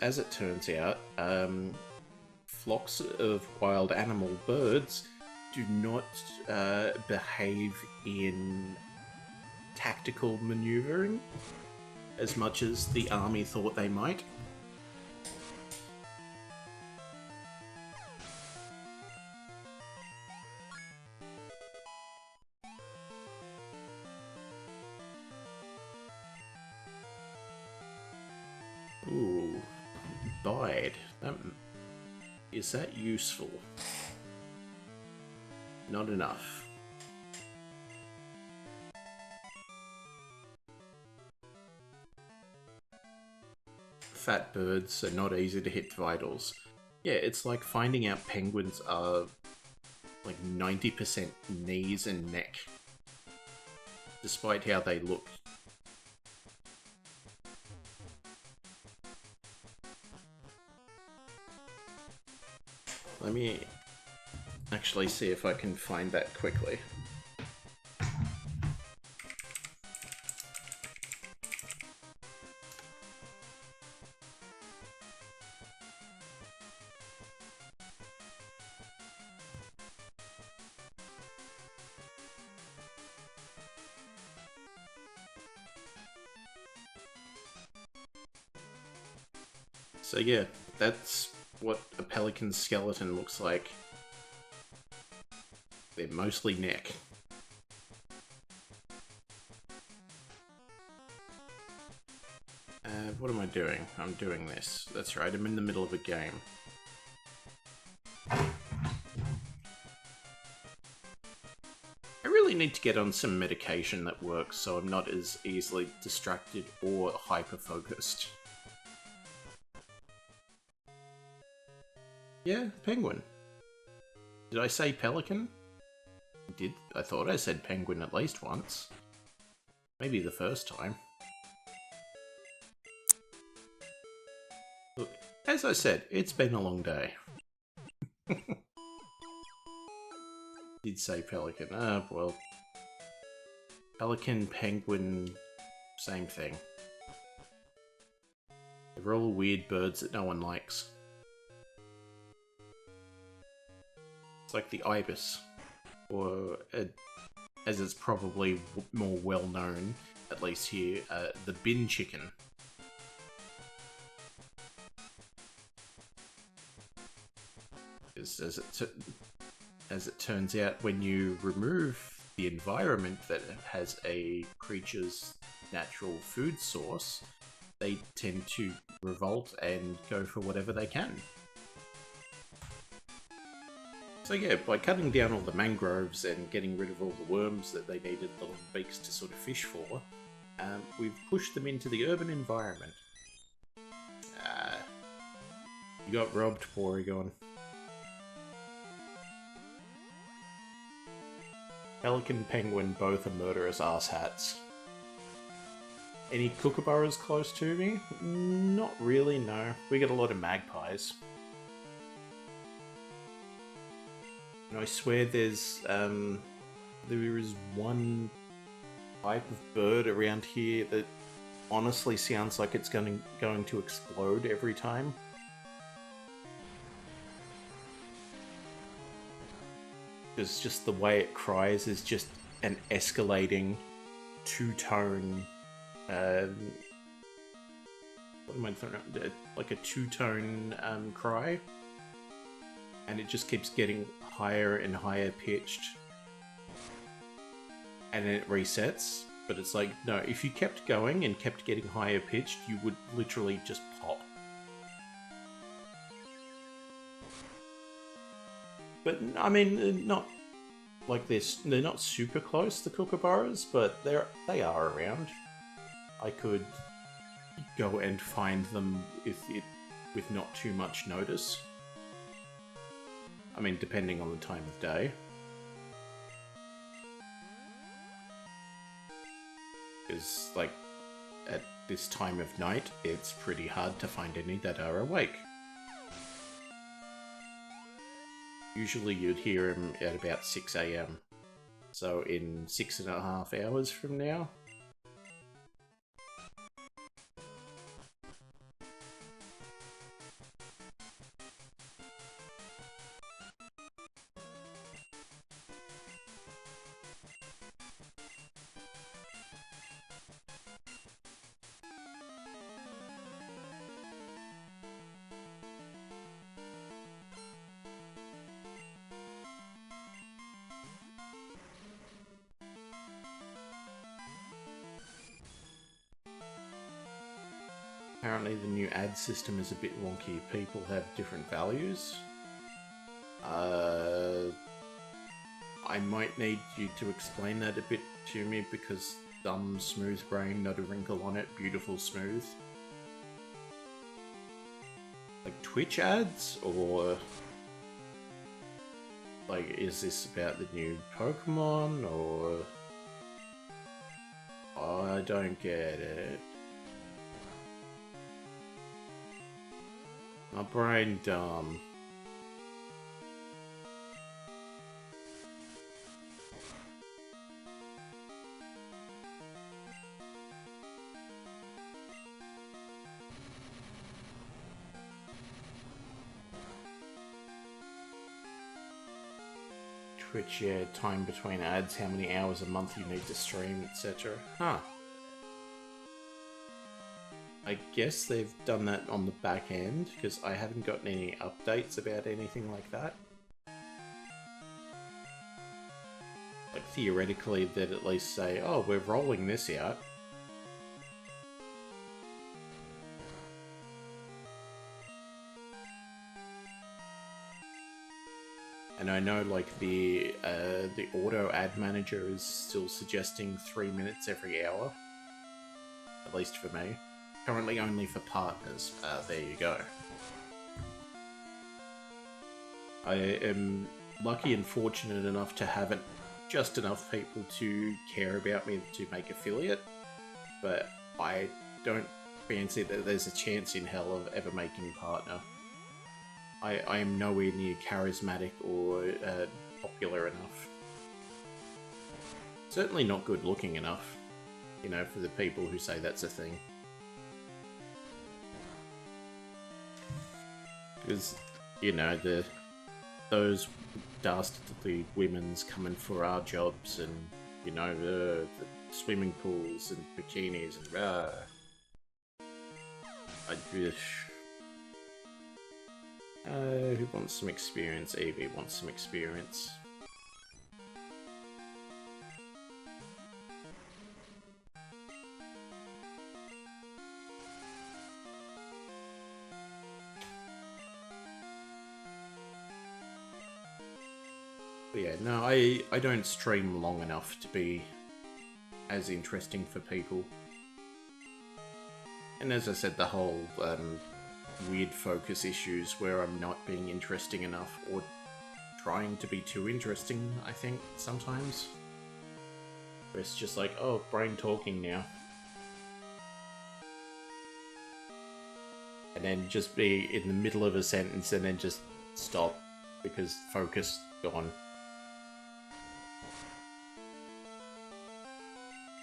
S13: As it turns out, flocks of wild animal birds do not behave in tactical maneuvering as much as the army thought they might. Ooh, died. Is that useful? Not enough. Fat birds are not easy to hit vitals. Yeah, it's like finding out penguins are like 90% knees and neck, despite how they look. Let me actually see if I can find that quickly. So yeah, that's what a pelican skeleton looks like. They're mostly neck. What am I doing? I'm doing this. That's right, I'm in the middle of a game. I really need to get on some medication that works so I'm not as easily distracted or hyper-focused. Yeah, penguin. Did I say pelican? I thought I said penguin at least once. Maybe the first time. Look, as I said, it's been a long day. Did say pelican. Ah, well. Pelican, penguin, same thing. They're all weird birds that no one likes. It's like the ibis, or as it's probably more well known, at least here, the bin chicken. As it turns out, when you remove the environment that has a creature's natural food source, they tend to revolt and go for whatever they can. So yeah, by cutting down all the mangroves and getting rid of all the worms that they needed the long beaks to sort of fish for, we've pushed them into the urban environment. You got robbed, Porygon. Pelican, penguin, both are murderous asshats. Any kookaburras close to me? Not really, no. We get a lot of magpies. And I swear there is one type of bird around here that honestly sounds like it's going to explode every time. Because just the way it cries is just an escalating two-tone, what am I throwing out? Like a two-tone cry. And it just keeps getting higher and higher pitched. And then it resets. But it's like, no, if you kept going and kept getting higher pitched, you would literally just pop. But, I mean, not like this. They're not super close, the kookaburras, but they are around. I could go and find them with not too much notice. I mean, depending on the time of day. Because, like, at this time of night, it's pretty hard to find any that are awake. Usually you'd hear them at about 6 AM. So in 6.5 hours from now. Apparently the new ad system is a bit wonky. People have different values. I might need you to explain that a bit to me because dumb, smooth brain, not a wrinkle on it, beautiful smooth. Like Twitch ads? Or like, is this about the new Pokémon? Or I don't get it. My brain dumb. Twitch, yeah, time between ads, how many hours a month you need to stream, etc. Huh. I guess they've done that on the back end, because I haven't gotten any updates about anything like that. Like, theoretically, they'd at least say, oh, we're rolling this out. And I know, like, the auto ad manager is still suggesting 3 minutes every hour. At least for me. Currently only for partners. There you go. I am lucky and fortunate enough to have just enough people to care about me to make affiliate, but I don't fancy that there's a chance in hell of ever making partner. I am nowhere near charismatic or popular enough. Certainly not good looking enough, you know, for the people who say that's a thing. Because, you know, those dastardly women's coming for our jobs, and, you know, the swimming pools and bikinis and who wants some experience? Evie wants some experience. But yeah, no, I don't stream long enough to be as interesting for people. And as I said, the whole weird focus issues where I'm not being interesting enough or trying to be too interesting, I think, sometimes. Where it's just like, oh, brain talking now. And then just be in the middle of a sentence and then just stop because focus gone.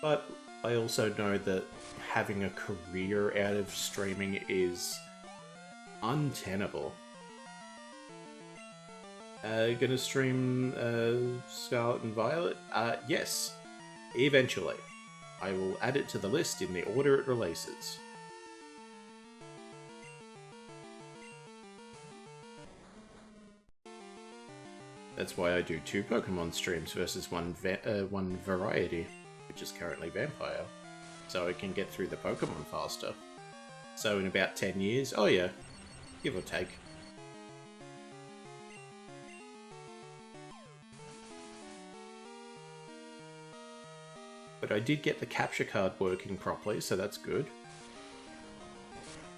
S13: But I also know that having a career out of streaming is untenable. Gonna stream Scarlet and Violet? Yes. Eventually. I will add it to the list in the order it releases. That's why I do 2 Pokemon streams versus one variety, which is currently Vampire, so I can get through the Pokemon faster. So in about 10 years, oh yeah, give or take. But I did get the capture card working properly, so that's good.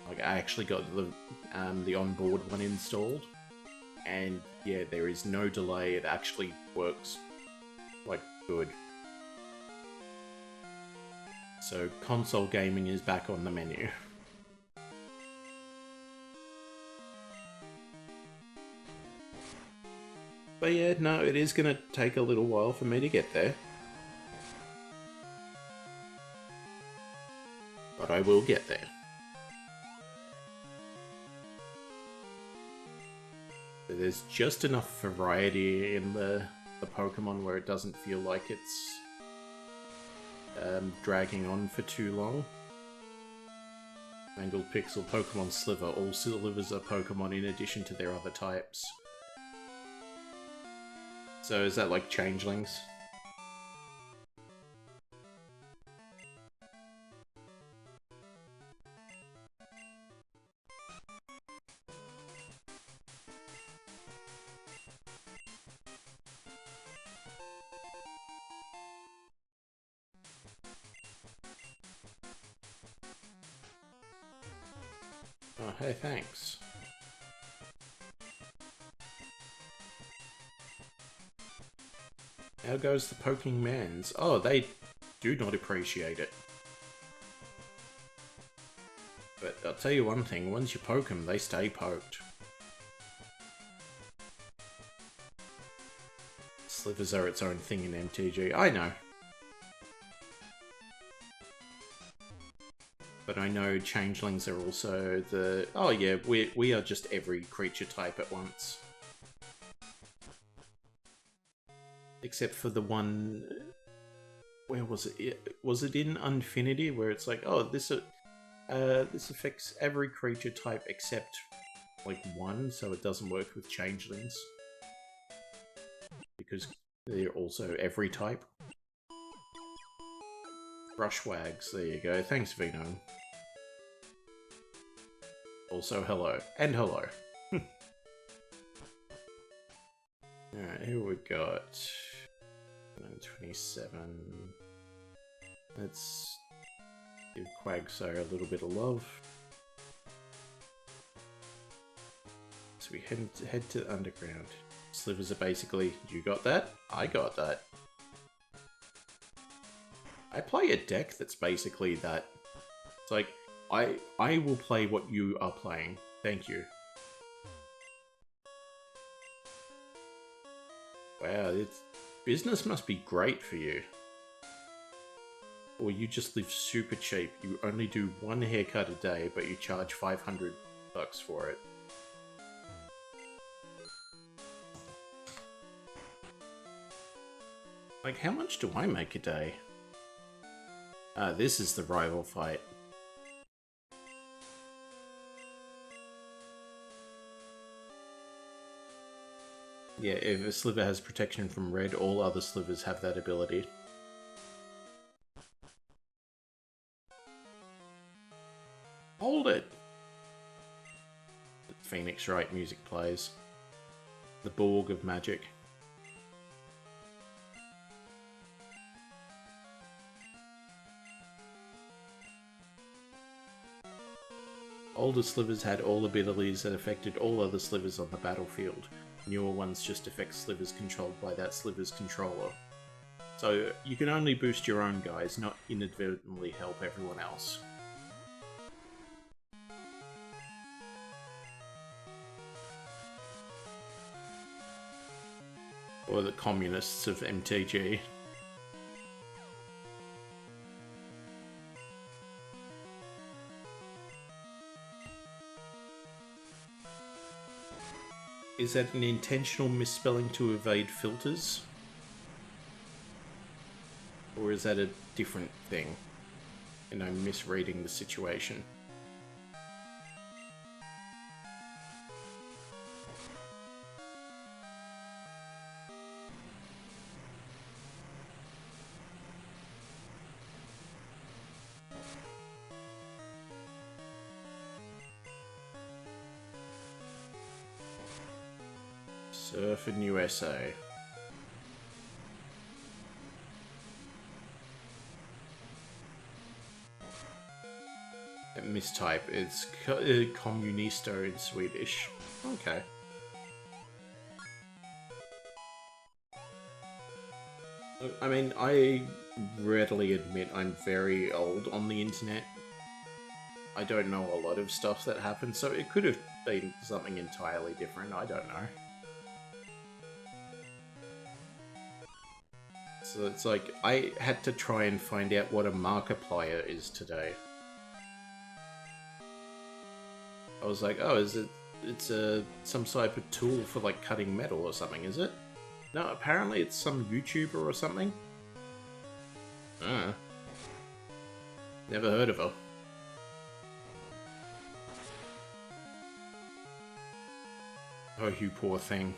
S13: Like, I actually got the onboard one installed, and yeah, there is no delay, it actually works, like, good. So console gaming is back on the menu. But yeah, no, it is going to take a little while for me to get there. But I will get there. There's just enough variety in the Pokemon where it doesn't feel like it's dragging on for too long. Mangled Pixel, Pokemon Sliver. All Slivers are Pokemon in addition to their other types. So is that like changelings? Oh, hey, thanks. How goes the poking mans? Oh, they do not appreciate it. But I'll tell you one thing, once you poke them, they stay poked. Slivers are its own thing in MTG, I know. But I know changelings are also the... Oh yeah, we are just every creature type at once. Except for the one... Where was it? Was it in Unfinity? Where it's like, oh, This affects every creature type except like one, so it doesn't work with changelings. Because they're also every type. Brushwags, there you go. Thanks, Vino. Also, hello. And hello. Alright, here we got 27. Let's give Quagsire a little bit of love. So we head to the underground. Slivers are basically, you got that? I got that. I play a deck that's basically that. It's like, I will play what you are playing. Thank you. Wow, business must be great for you. Or you just live super cheap. You only do one haircut a day, but you charge $500 for it. Like, how much do I make a day? Ah, this is the rival fight. Yeah, if a sliver has protection from red, all other slivers have that ability. Hold it! The Phoenix Wright music plays. The Borg of magic. Older slivers had all abilities that affected all other slivers on the battlefield. Newer ones just affect slivers controlled by that sliver's controller. So you can only boost your own guys, not inadvertently help everyone else. Or the communists of MTG. Is that an intentional misspelling to evade filters? Or is that a different thing? And I'm misreading the situation. Surf in USA. Mistype. It's Communisto in Swedish. Okay. I mean, I readily admit I'm very old on the internet. I don't know a lot of stuff that happened, so it could have been something entirely different. I don't know. So it's like, I had to try and find out what a Markiplier is today. I was like, oh, it's some type of tool for like cutting metal or something, is it? No, apparently it's some YouTuber or something. Never heard of her. Oh, you poor thing.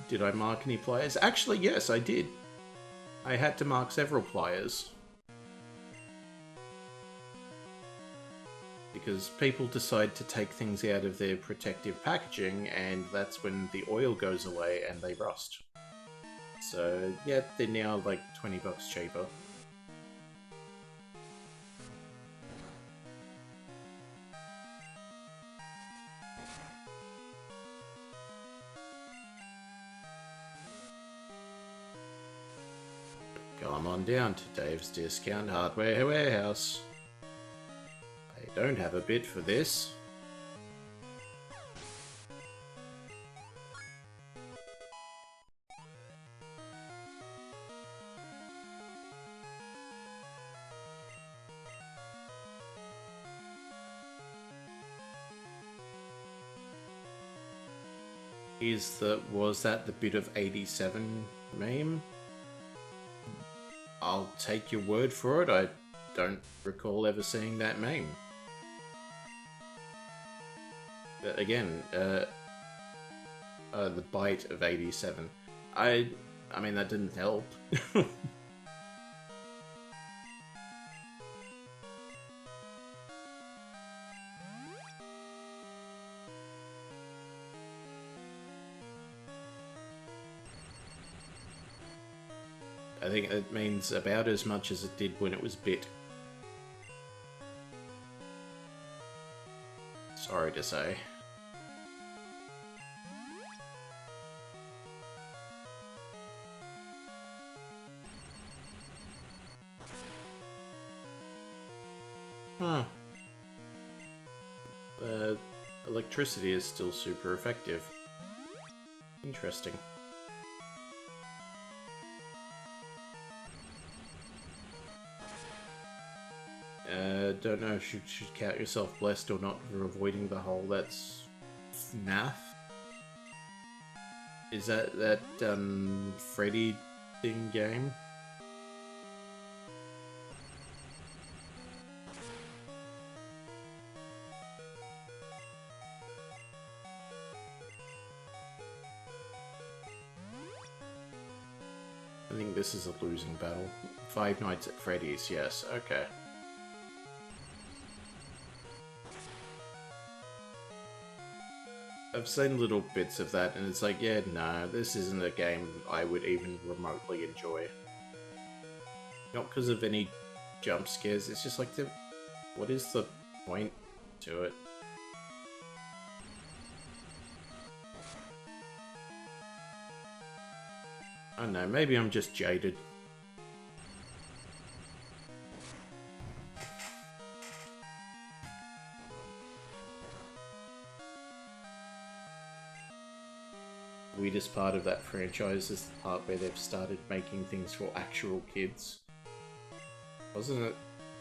S13: Did I mark any players? Actually, yes, I did. I had to mark several players. Because people decide to take things out of their protective packaging, and that's when the oil goes away and they rust. So, yeah, they're now like $20 cheaper. Come on down to Dave's Discount Hardware Warehouse. I don't have a bid for this. Was that the bit of 87 meme? I'll take your word for it. don't recall ever seeing that meme. But again, the bite of 87. I mean, that didn't help. I think it means about as much as it did when it was bit. Sorry to say. Huh. Electricity is still super effective. Interesting. Don't know if you should count yourself blessed or not for avoiding the hole. That's FNAF. Is that Freddy thing game? I think this is a losing battle. Five Nights at Freddy's, yes, okay. I've seen little bits of that, and it's like, yeah, no, this isn't a game I would even remotely enjoy. Not because of any jump scares, it's just like, what is the point to it? I don't know, maybe I'm just jaded. Weirdest part of that franchise is the part where they've started making things for actual kids. Wasn't it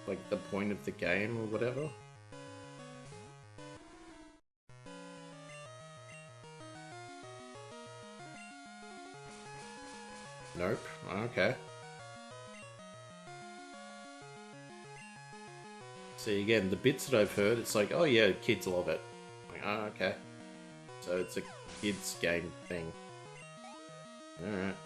S13: like the point of the game or whatever? Nope. Okay. See, again, the bits that I've heard, it's like, oh yeah, kids love it. Like, oh, okay. So it's a kids game thing. Alright.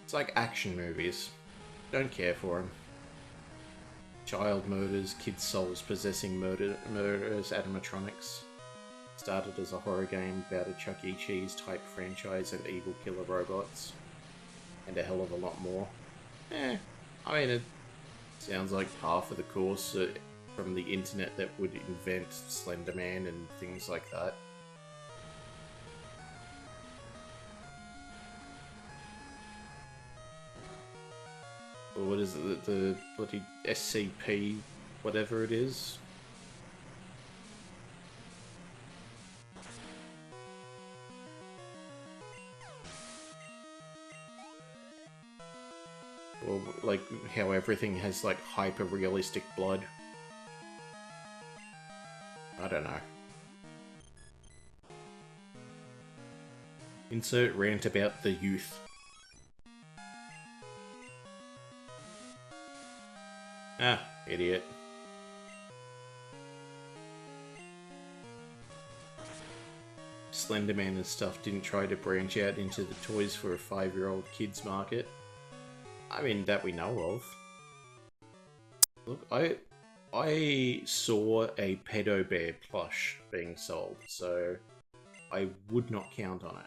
S13: It's like action movies. Don't care for them. Child murders, kids' souls possessing murderers, animatronics. Started as a horror game about a Chuck E. Cheese type franchise and evil killer robots. And a hell of a lot more. I mean, it sounds like par for the course from the internet that would invent Slender Man and things like that. Or what is it, the bloody SCP, whatever it is? Or like how everything has like hyper-realistic blood. I don't know. Insert rant about the youth. Ah, idiot. Slenderman and stuff didn't try to branch out into the toys for a 5-year-old kids market. I mean, that we know of. Look, I saw a Pedo Bear plush being sold, so I would not count on it.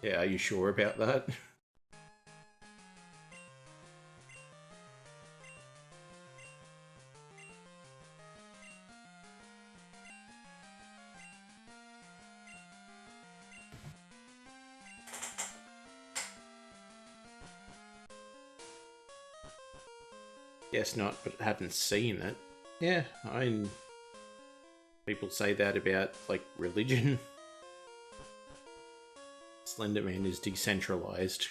S13: Yeah, are you sure about that? Yes, not, but haven't seen it. Yeah, people say that about, like, religion. Slenderman is decentralized.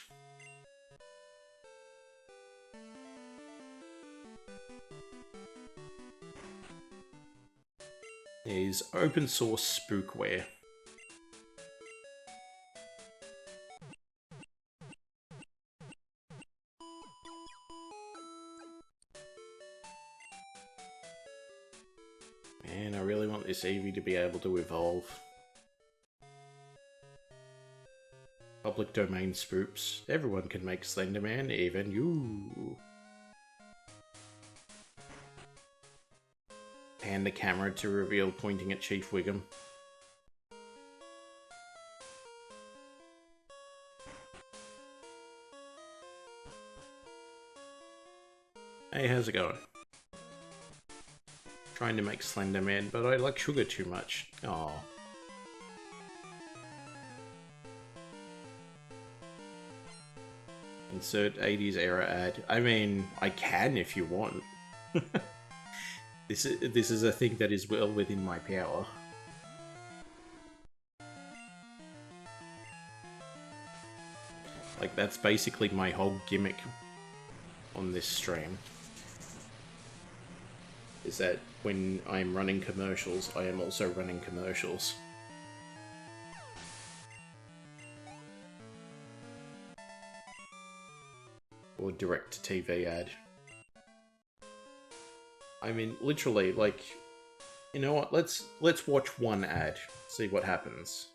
S13: is open source spookware. Man, I really want this Eevee to be able to evolve. Public domain spoops. Everyone can make Slenderman, even you. Pan the camera to reveal pointing at Chief Wiggum. Hey, how's it going? Trying to make Slenderman, but I like sugar too much. Aww. Insert 80s era ad. I mean, I can if you want. This is a thing that is well within my power. Like, that's basically my whole gimmick on this stream. Is that when I'm running commercials, I am also running commercials. Or direct-to-TV ad. I mean, literally, like, you know what? Let's watch one ad, see what happens.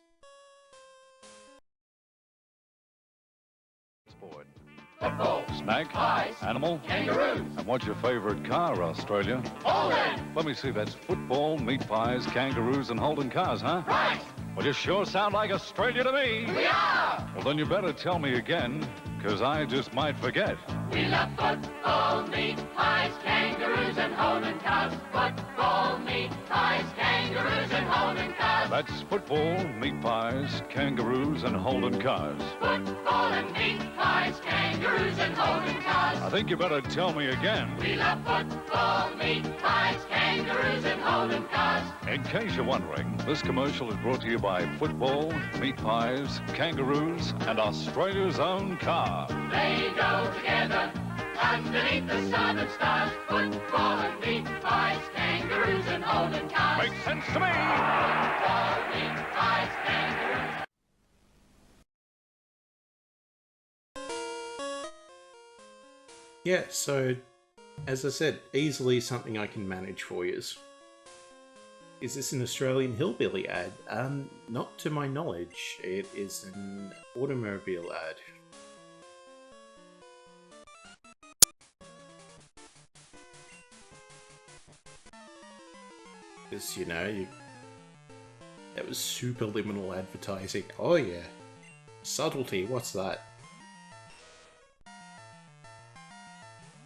S19: Football. Snake.
S1: Pies.
S19: Animal.
S1: Kangaroos.
S19: And what's your favorite car, Australia?
S1: Holden.
S19: Let me see, that's football, meat pies, kangaroos, and Holden cars, huh?
S1: Right.
S19: Well, you sure sound like Australia to me.
S1: We are.
S19: Well, then you better tell me again, because I just might forget.
S1: We love football, meat pies, kangaroos, and Holden cars. Football, meat pies, kangaroos, and Holden cars.
S19: That's football, meat pies, kangaroos, and Holden cars.
S1: Football and meat pies, kangaroos, and Holden cars.
S19: I think you better tell me again.
S1: We love football, meat pies, kangaroos, and Holden cars.
S19: In case you're wondering, this commercial is brought to you by football, meat pies, kangaroos, and Australia's own car.
S1: They go together underneath the sun and stars. Football and meat pies, kangaroos, and Holden cars.
S19: Makes sense to me.
S1: Football, meat pies, kangaroos.
S13: Yeah, so, as I said, easily something I can manage for you. Is this an Australian hillbilly ad? Not to my knowledge. It is an automobile ad. Because, you know, that was superliminal advertising. Oh yeah. Subtlety, what's that?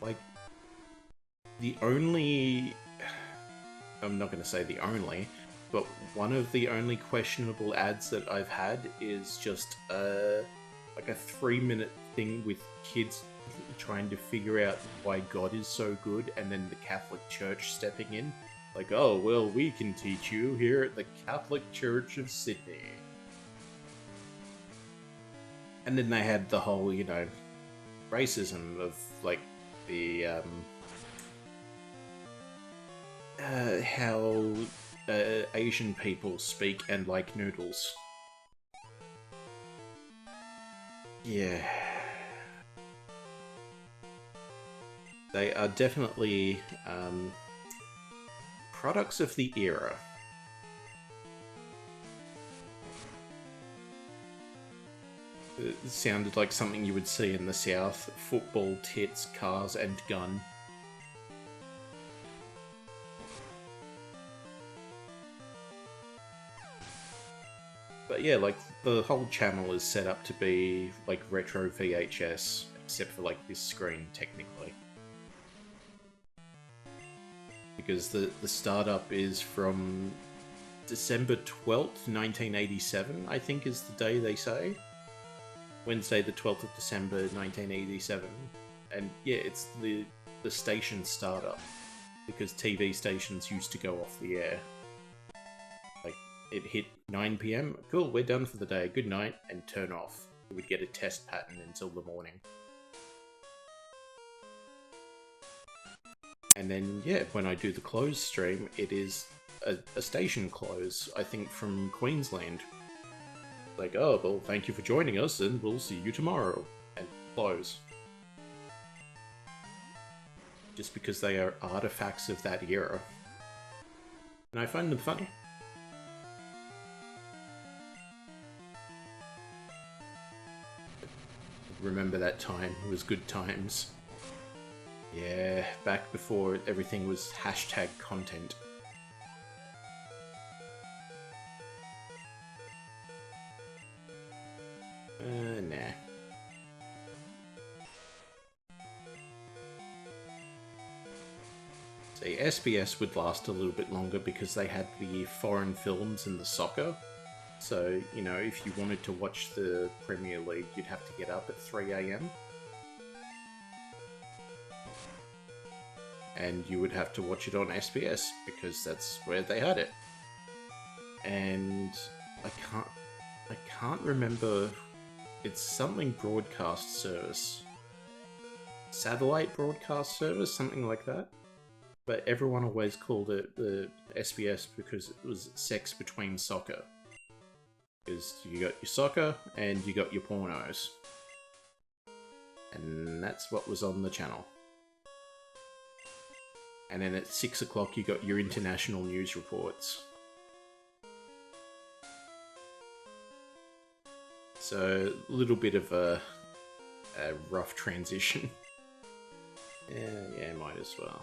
S13: Like, the only... I'm not going to say the only, but one of the only questionable ads that I've had is just like a 3-minute thing with kids trying to figure out why God is so good, and then the Catholic Church stepping in. Like, oh, well, we can teach you here at the Catholic Church of Sydney. And then they had the whole, you know, racism of, like, the, how Asian people speak and like noodles. Yeah. They are definitely products of the era. It sounded like something you would see in the South. Football, tits, cars, and gun. But yeah, like, the whole channel is set up to be, like, retro VHS, except for, like, this screen, technically. Because the startup is from December 12th, 1987, I think is the day they say. Wednesday the 12th of December, 1987. And yeah, it's the station startup, because TV stations used to go off the air. Like, it hit 9 PM, cool, we're done for the day, good night, and turn off. We would get a test pattern until the morning. And then, yeah, when I do the closed stream, it is a station close, I think from Queensland. Like, oh, well, thank you for joining us, and we'll see you tomorrow. And close. Just because they are artifacts of that era. And I find them funny. Remember that time, it was good times. Yeah, back before everything was hashtag content. Nah. See, SBS would last a little bit longer because they had the foreign films and the soccer. So, you know, if you wanted to watch the Premier League, you'd have to get up at 3 AM. And you would have to watch it on SBS, because that's where they had it. And I can't remember, it's something broadcast service. Satellite broadcast service, something like that. But everyone always called it the SBS because it was sex between soccer. Because you got your soccer and you got your pornos. And that's what was on the channel. And then at 6 o'clock you got your international news reports. So, a little bit of a rough transition. Yeah, might as well.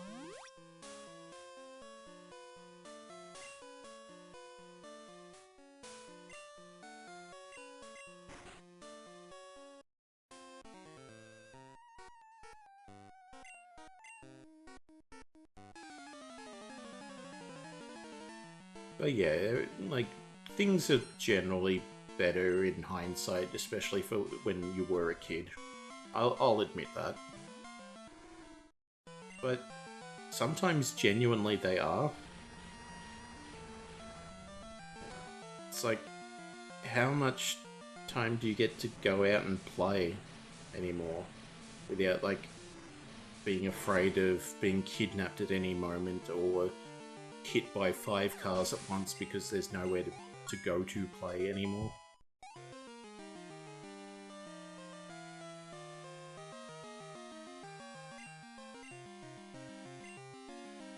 S13: But yeah, like, things are generally better in hindsight, especially for when you were a kid. I'll admit that. But sometimes genuinely they are. It's like, how much time do you get to go out and play anymore without, like, being afraid of being kidnapped at any moment or hit by 5 cars at once because there's nowhere to go to play anymore?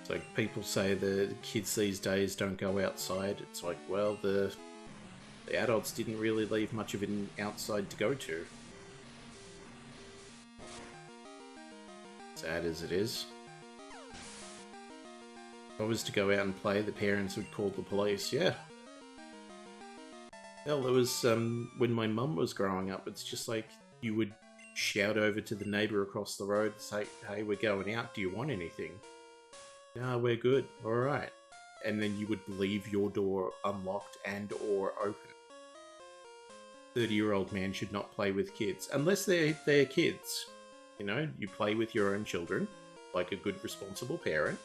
S13: It's like, people say the kids these days don't go outside. It's like, well, the adults didn't really leave much of an outside to go to. Sad as it is. If I was to go out and play, the parents would call the police, yeah. Hell, it was, when my mum was growing up, it's just like, you would shout over to the neighbour across the road, say, hey, we're going out, do you want anything? No, we're good, alright. And then you would leave your door unlocked and or open. 30-year-old man should not play with kids, unless they're kids. You know, you play with your own children, like a good responsible parent.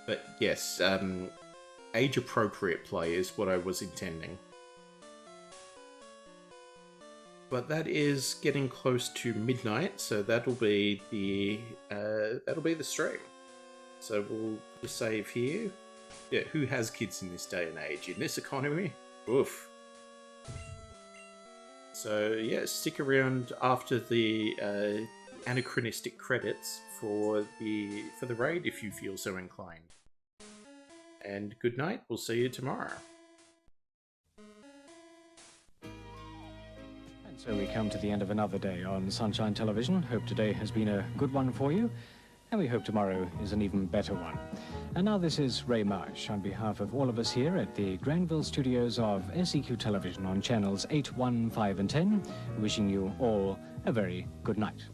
S13: But yes, age-appropriate play is what I was intending. But that is getting close to midnight, so that'll be the stream. So we'll just save here. Yeah, who has kids in this day and age? In this economy? Oof. So yeah, stick around after the anachronistic credits for the raid if you feel so inclined. And good night, we'll see you tomorrow.
S21: And so we come to the end of another day on Sunshine Television. Hope today has been a good one for you, and we hope tomorrow is an even better one. And now this is Ray Marsh on behalf of all of us here at the Granville studios of SEQ Television on channels 8, 1, 5 and 10, wishing you all a very good night.